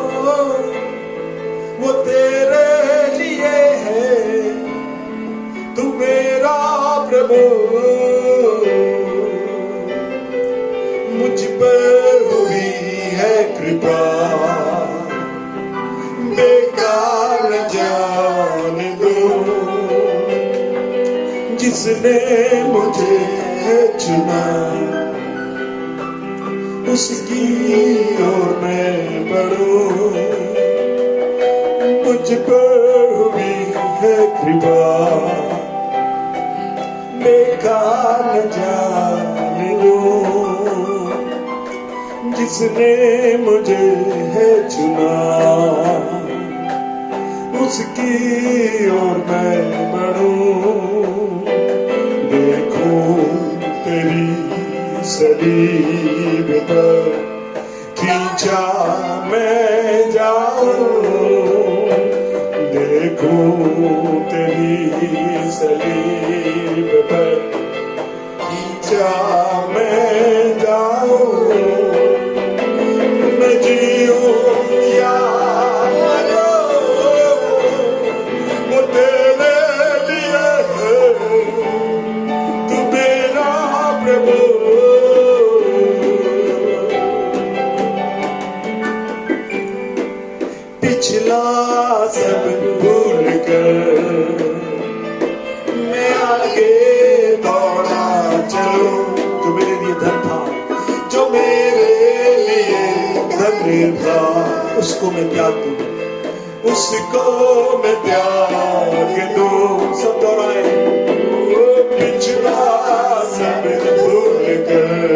वो तेरे लिए है, तू मेरा प्रभु। मुझ पर हुई है कृपा, बेकार न जाने दो। जिसने मुझे चुना उसकी ओर मैं बढ़ूं। मुझ पर हुई है कृपा, बेकार न जाने दो। जिसने मुझे चुना उसकी ओर मैं बढ़ूं। देखो तेरी सलीब पर खींचा मैं जाऊं। देखूं तेरी सलीब पर खींचा मैं जाऊं। मैं जीऊं या मरूं वो तेरे लिए है, तू मेरा प्रभु। पिछला सब भूल कर मैं आगे दौड़ा चलूं। जो मेरे लिए धन था, जो मेरे लिए धन था, उसको मैं त्याग दूं, उसको मैं त्याग दूं। सब दोहराए। पिछला सब भूल कर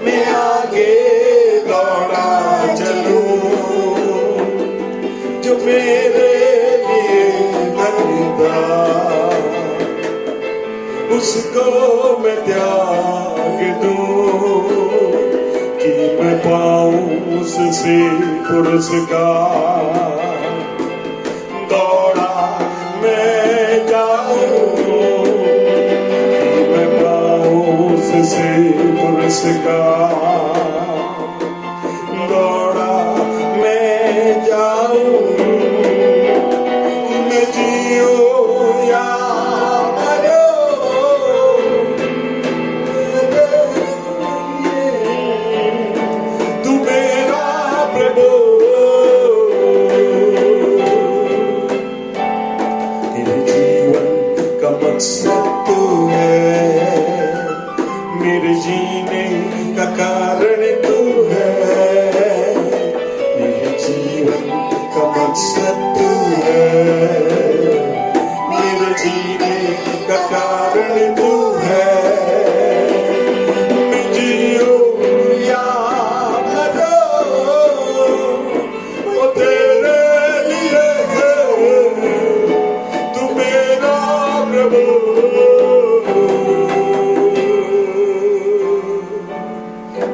मैं आगे दौड़ा चलूं। जो मेरे लिए धन था, उसको मैं त्याग दूं कि मैं पाऊं उससे पुरस्कार। दौड़ा मैं जाऊं कि मैं पाऊं उससे पुरस्कार। दौड़ा मैं जाऊं। मैं जीऊं या तू मेरा प्रभु। तेरे जीवन का मकसद तू है, मेरे जीने का कारण तू है। मेरे जीवन का मकसद तू है, मेरे जीने का कारण तू है। मैं जीऊं या मरूं वो तेरे लिए है, तू मेरा प्रभु।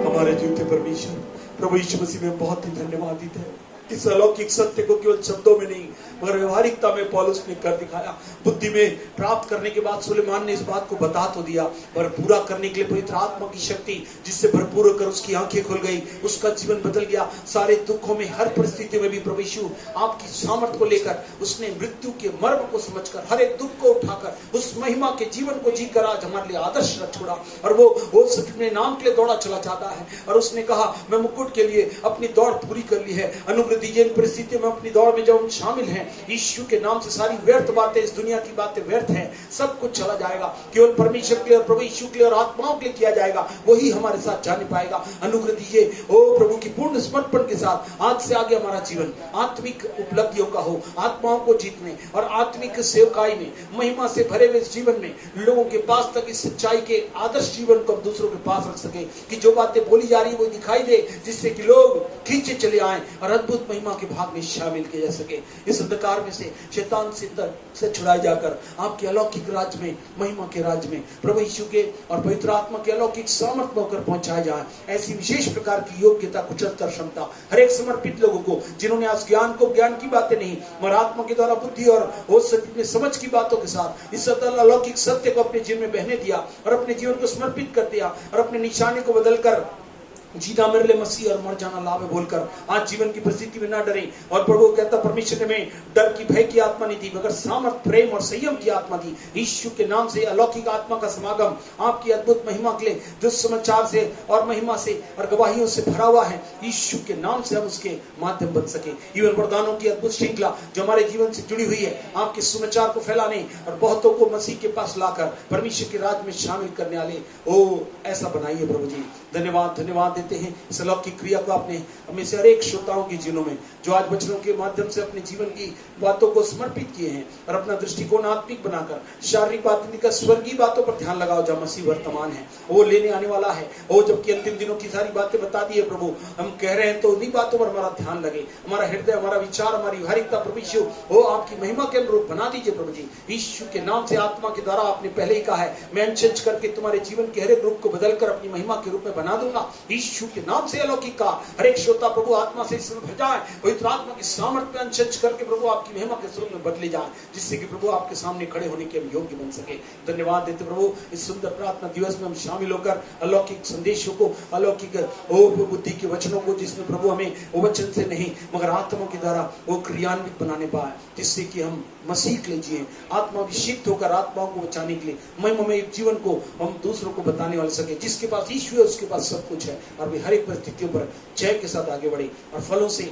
हमारे जीवते परमेश्वर प्रभु यीशु मसीह में बहुत ही धन्यवादित है। इस अलौकिक सत्य को केवल शब्दों में नहीं मगर व्यवहारिकता में पौलुस ने कर दिखाया। बुद्धि में प्राप्त करने के बाद सुलेमान ने इस बात को बता तो दिया, पर पूरा करने के लिए पवित्र आत्मा की शक्ति जिससे भरपूर होकर उसकी आंखें खुल गई, उसका जीवन बदल गया। सारे दुखों में, हर परिस्थिति में भी प्रभु यीशु आपकी सामर्थ को लेकर उसने मृत्यु के मर्म को समझकर हर एक दुख को उठाकर उस महिमा के जीवन को जीकर आज हमारे लिए आदर्श रख छोड़ा। और वो अपने नाम के लिए दौड़ा चला जाता है और उसने कहा मैं मुकुट के लिए अपनी दौड़ पूरी कर ली है। अनुग्रह दीजिए इन परिस्थितियों में अपनी दौड़ में जब हम शामिल हैं, यीशु के नाम से सारी व्यर्थ बातें, इस दुनिया की बातें व्यर्थ हैं, सब कुछ चला जाएगा। केवल परमेश्वर के लिए और प्रभु यीशु के लिए और आत्माओं के लिए किया जाएगा, वही हमारे साथ जाने पाएगा। अनुग्रह दीजिए ओ प्रभु की पूर्ण समर्पण के साथ आज से आगे हमारा जीवन आत्मिक उपलब्धियों का हो, आत्माओं को जीतने और आत्मिक सेवकाई में, महिमा से भरे हुए जीवन में लोगों के पास तक इस सच्चाई के आदर्श जीवन को दूसरों के पास रख सके कि जो बातें बोली जा रही है वो दिखाई दे, जिससे कि लोग खींचे चले आए और अद्भुत महिमा के भाग में शामिल किए जा सके। इस अंधकार में से, शैतान से छुड़ाए जाकर आपके अलौकिक राज्य में, महिमा के राज्य में प्रभु यीशु के और पवित्र आत्मा के अलौकिक सामर्थ में होकर पहुंचाए जाए। ऐसी विशेष प्रकार की योग्यता, कुशलता, क्षमता हर एक समर्पित लोगों को जिन्होंने आज ज्ञान की बातें नहीं मगर आत्मा के द्वारा बुद्धि और समझ की बातों के साथ इस अलौकिक सत्य को अपने जीवन में बहने दिया और अपने जीवन को समर्पित कर दिया और अपने निशाने को बदलकर जीना मेरे लिए मसीह और मर जाना लाभ है बोलकर आज जीवन की परिस्थिति में ना डरे। और प्रभु कहता परमेश्वर ने में डर की, भय की आत्मा नहीं दी मगर सामर्थ, प्रेम और संयम की आत्मा दी। यीशु के नाम से अलौकिक आत्मा का समागम आपकी अद्भुत महिमा के लिए जो समाचार से और महिमा से और गवाहियों से भरा हुआ है, यीशु के नाम से हम उसके माध्यम बन सके। जीवन वरदानों की अद्भुत श्रृंखला जो हमारे जीवन से जुड़ी हुई है, आपके सुसमाचार को फैलाने और बहुतों को मसीह के पास लाकर परमेश्वर के राज में शामिल करने वाले ओ ऐसा बनाइए प्रभु जी। धन्यवाद देते हैं इस अलौकिक क्रिया को आपने हमें से हर एक श्रोताओं के जीवनों में जो आज वचनों के माध्यम से अपने जीवन की बातों को समर्पित किए हैं और अपना दृष्टिकोण आत्मिक बनाकर शारीरिक बातों का स्वर्गीय बातों पर ध्यान लगाओ जहाँ मसीह वर्तमान है, वो लेने आने वाला है। वो जबकि अंतिम दिनों की सारी बातें बता दी है प्रभु, हम कह रहे हैं तो उन्हीं बातों पर हमारा ध्यान लगे, हमारा हृदय, हमारा विचार, हमारी व्यवहारिकता प्रभु यीशु वो आपकी महिमा के अनुरूप बना दीजिए प्रभु जी। यीशु के नाम से आत्मा के द्वारा आपने पहले ही कहा है मैं अनचेंज करके तुम्हारे जीवन के हर एक रूप को बदलकर अपनी महिमा के रूप में बना दूंगा। यीशु के नाम से अलौकिक का हर एक श्रोता प्रभु आत्मा से जाए, पवित्र आत्मा की सामर्थ्य में अनचेंज करके प्रभु आपकी महिमा के स्वरूप में बदले जाए, जिससे कि प्रभु आपके सामने खड़े होने के हम योग्य बन सके। धन्यवाद देते प्रभु इस सुंदर प्रार्थना दिवस में हम शामिल होकर अलौकिक संदेशों को, अलौकिक बुद्धि के वचनों को, जिसमें प्रभु हमें वो वचन से नहीं मगर आत्मा के द्वारा वो क्रियान्वित बनाने पाए, जिससे कि हम मसीह के लिए जिए, आत्मा अभिषिक्त होकर आत्माओं को बचाने के लिए महिमामय जीवन को हम दूसरों को बताने वाले सके। जिसके पास यीशु है उसके पास सब कुछ है और वे हर एक परिस्थितियों पर जय के साथ आगे बढ़े और फलों से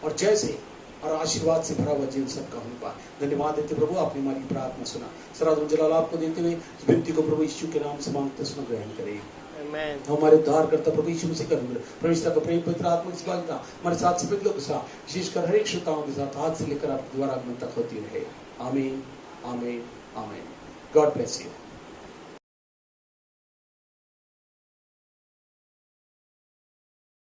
और जय से और आशीर्वाद से भरा हुआ जीवन सबका होने पाए। धन्यवाद देते प्रभु आपने हमारी प्रार्थना सुना। सराधन जलाल आपको देते हुए इस विनती को प्रभु यीशु के नाम से मांगते सुन ग्रहण करें। हमारे उद्धार करता प्रभु यीशु मसीह का परमेश्वर का प्रेम, पवित्र आत्मा की सहभागिता हमारे साथ सभी लोगों के साथ, विशेषकर हर एक श्रोताओं के साथ आज से लेकर आपके द्वारा आगमन तक होती रहे। आमीन, आमीन, आमीन। God bless you.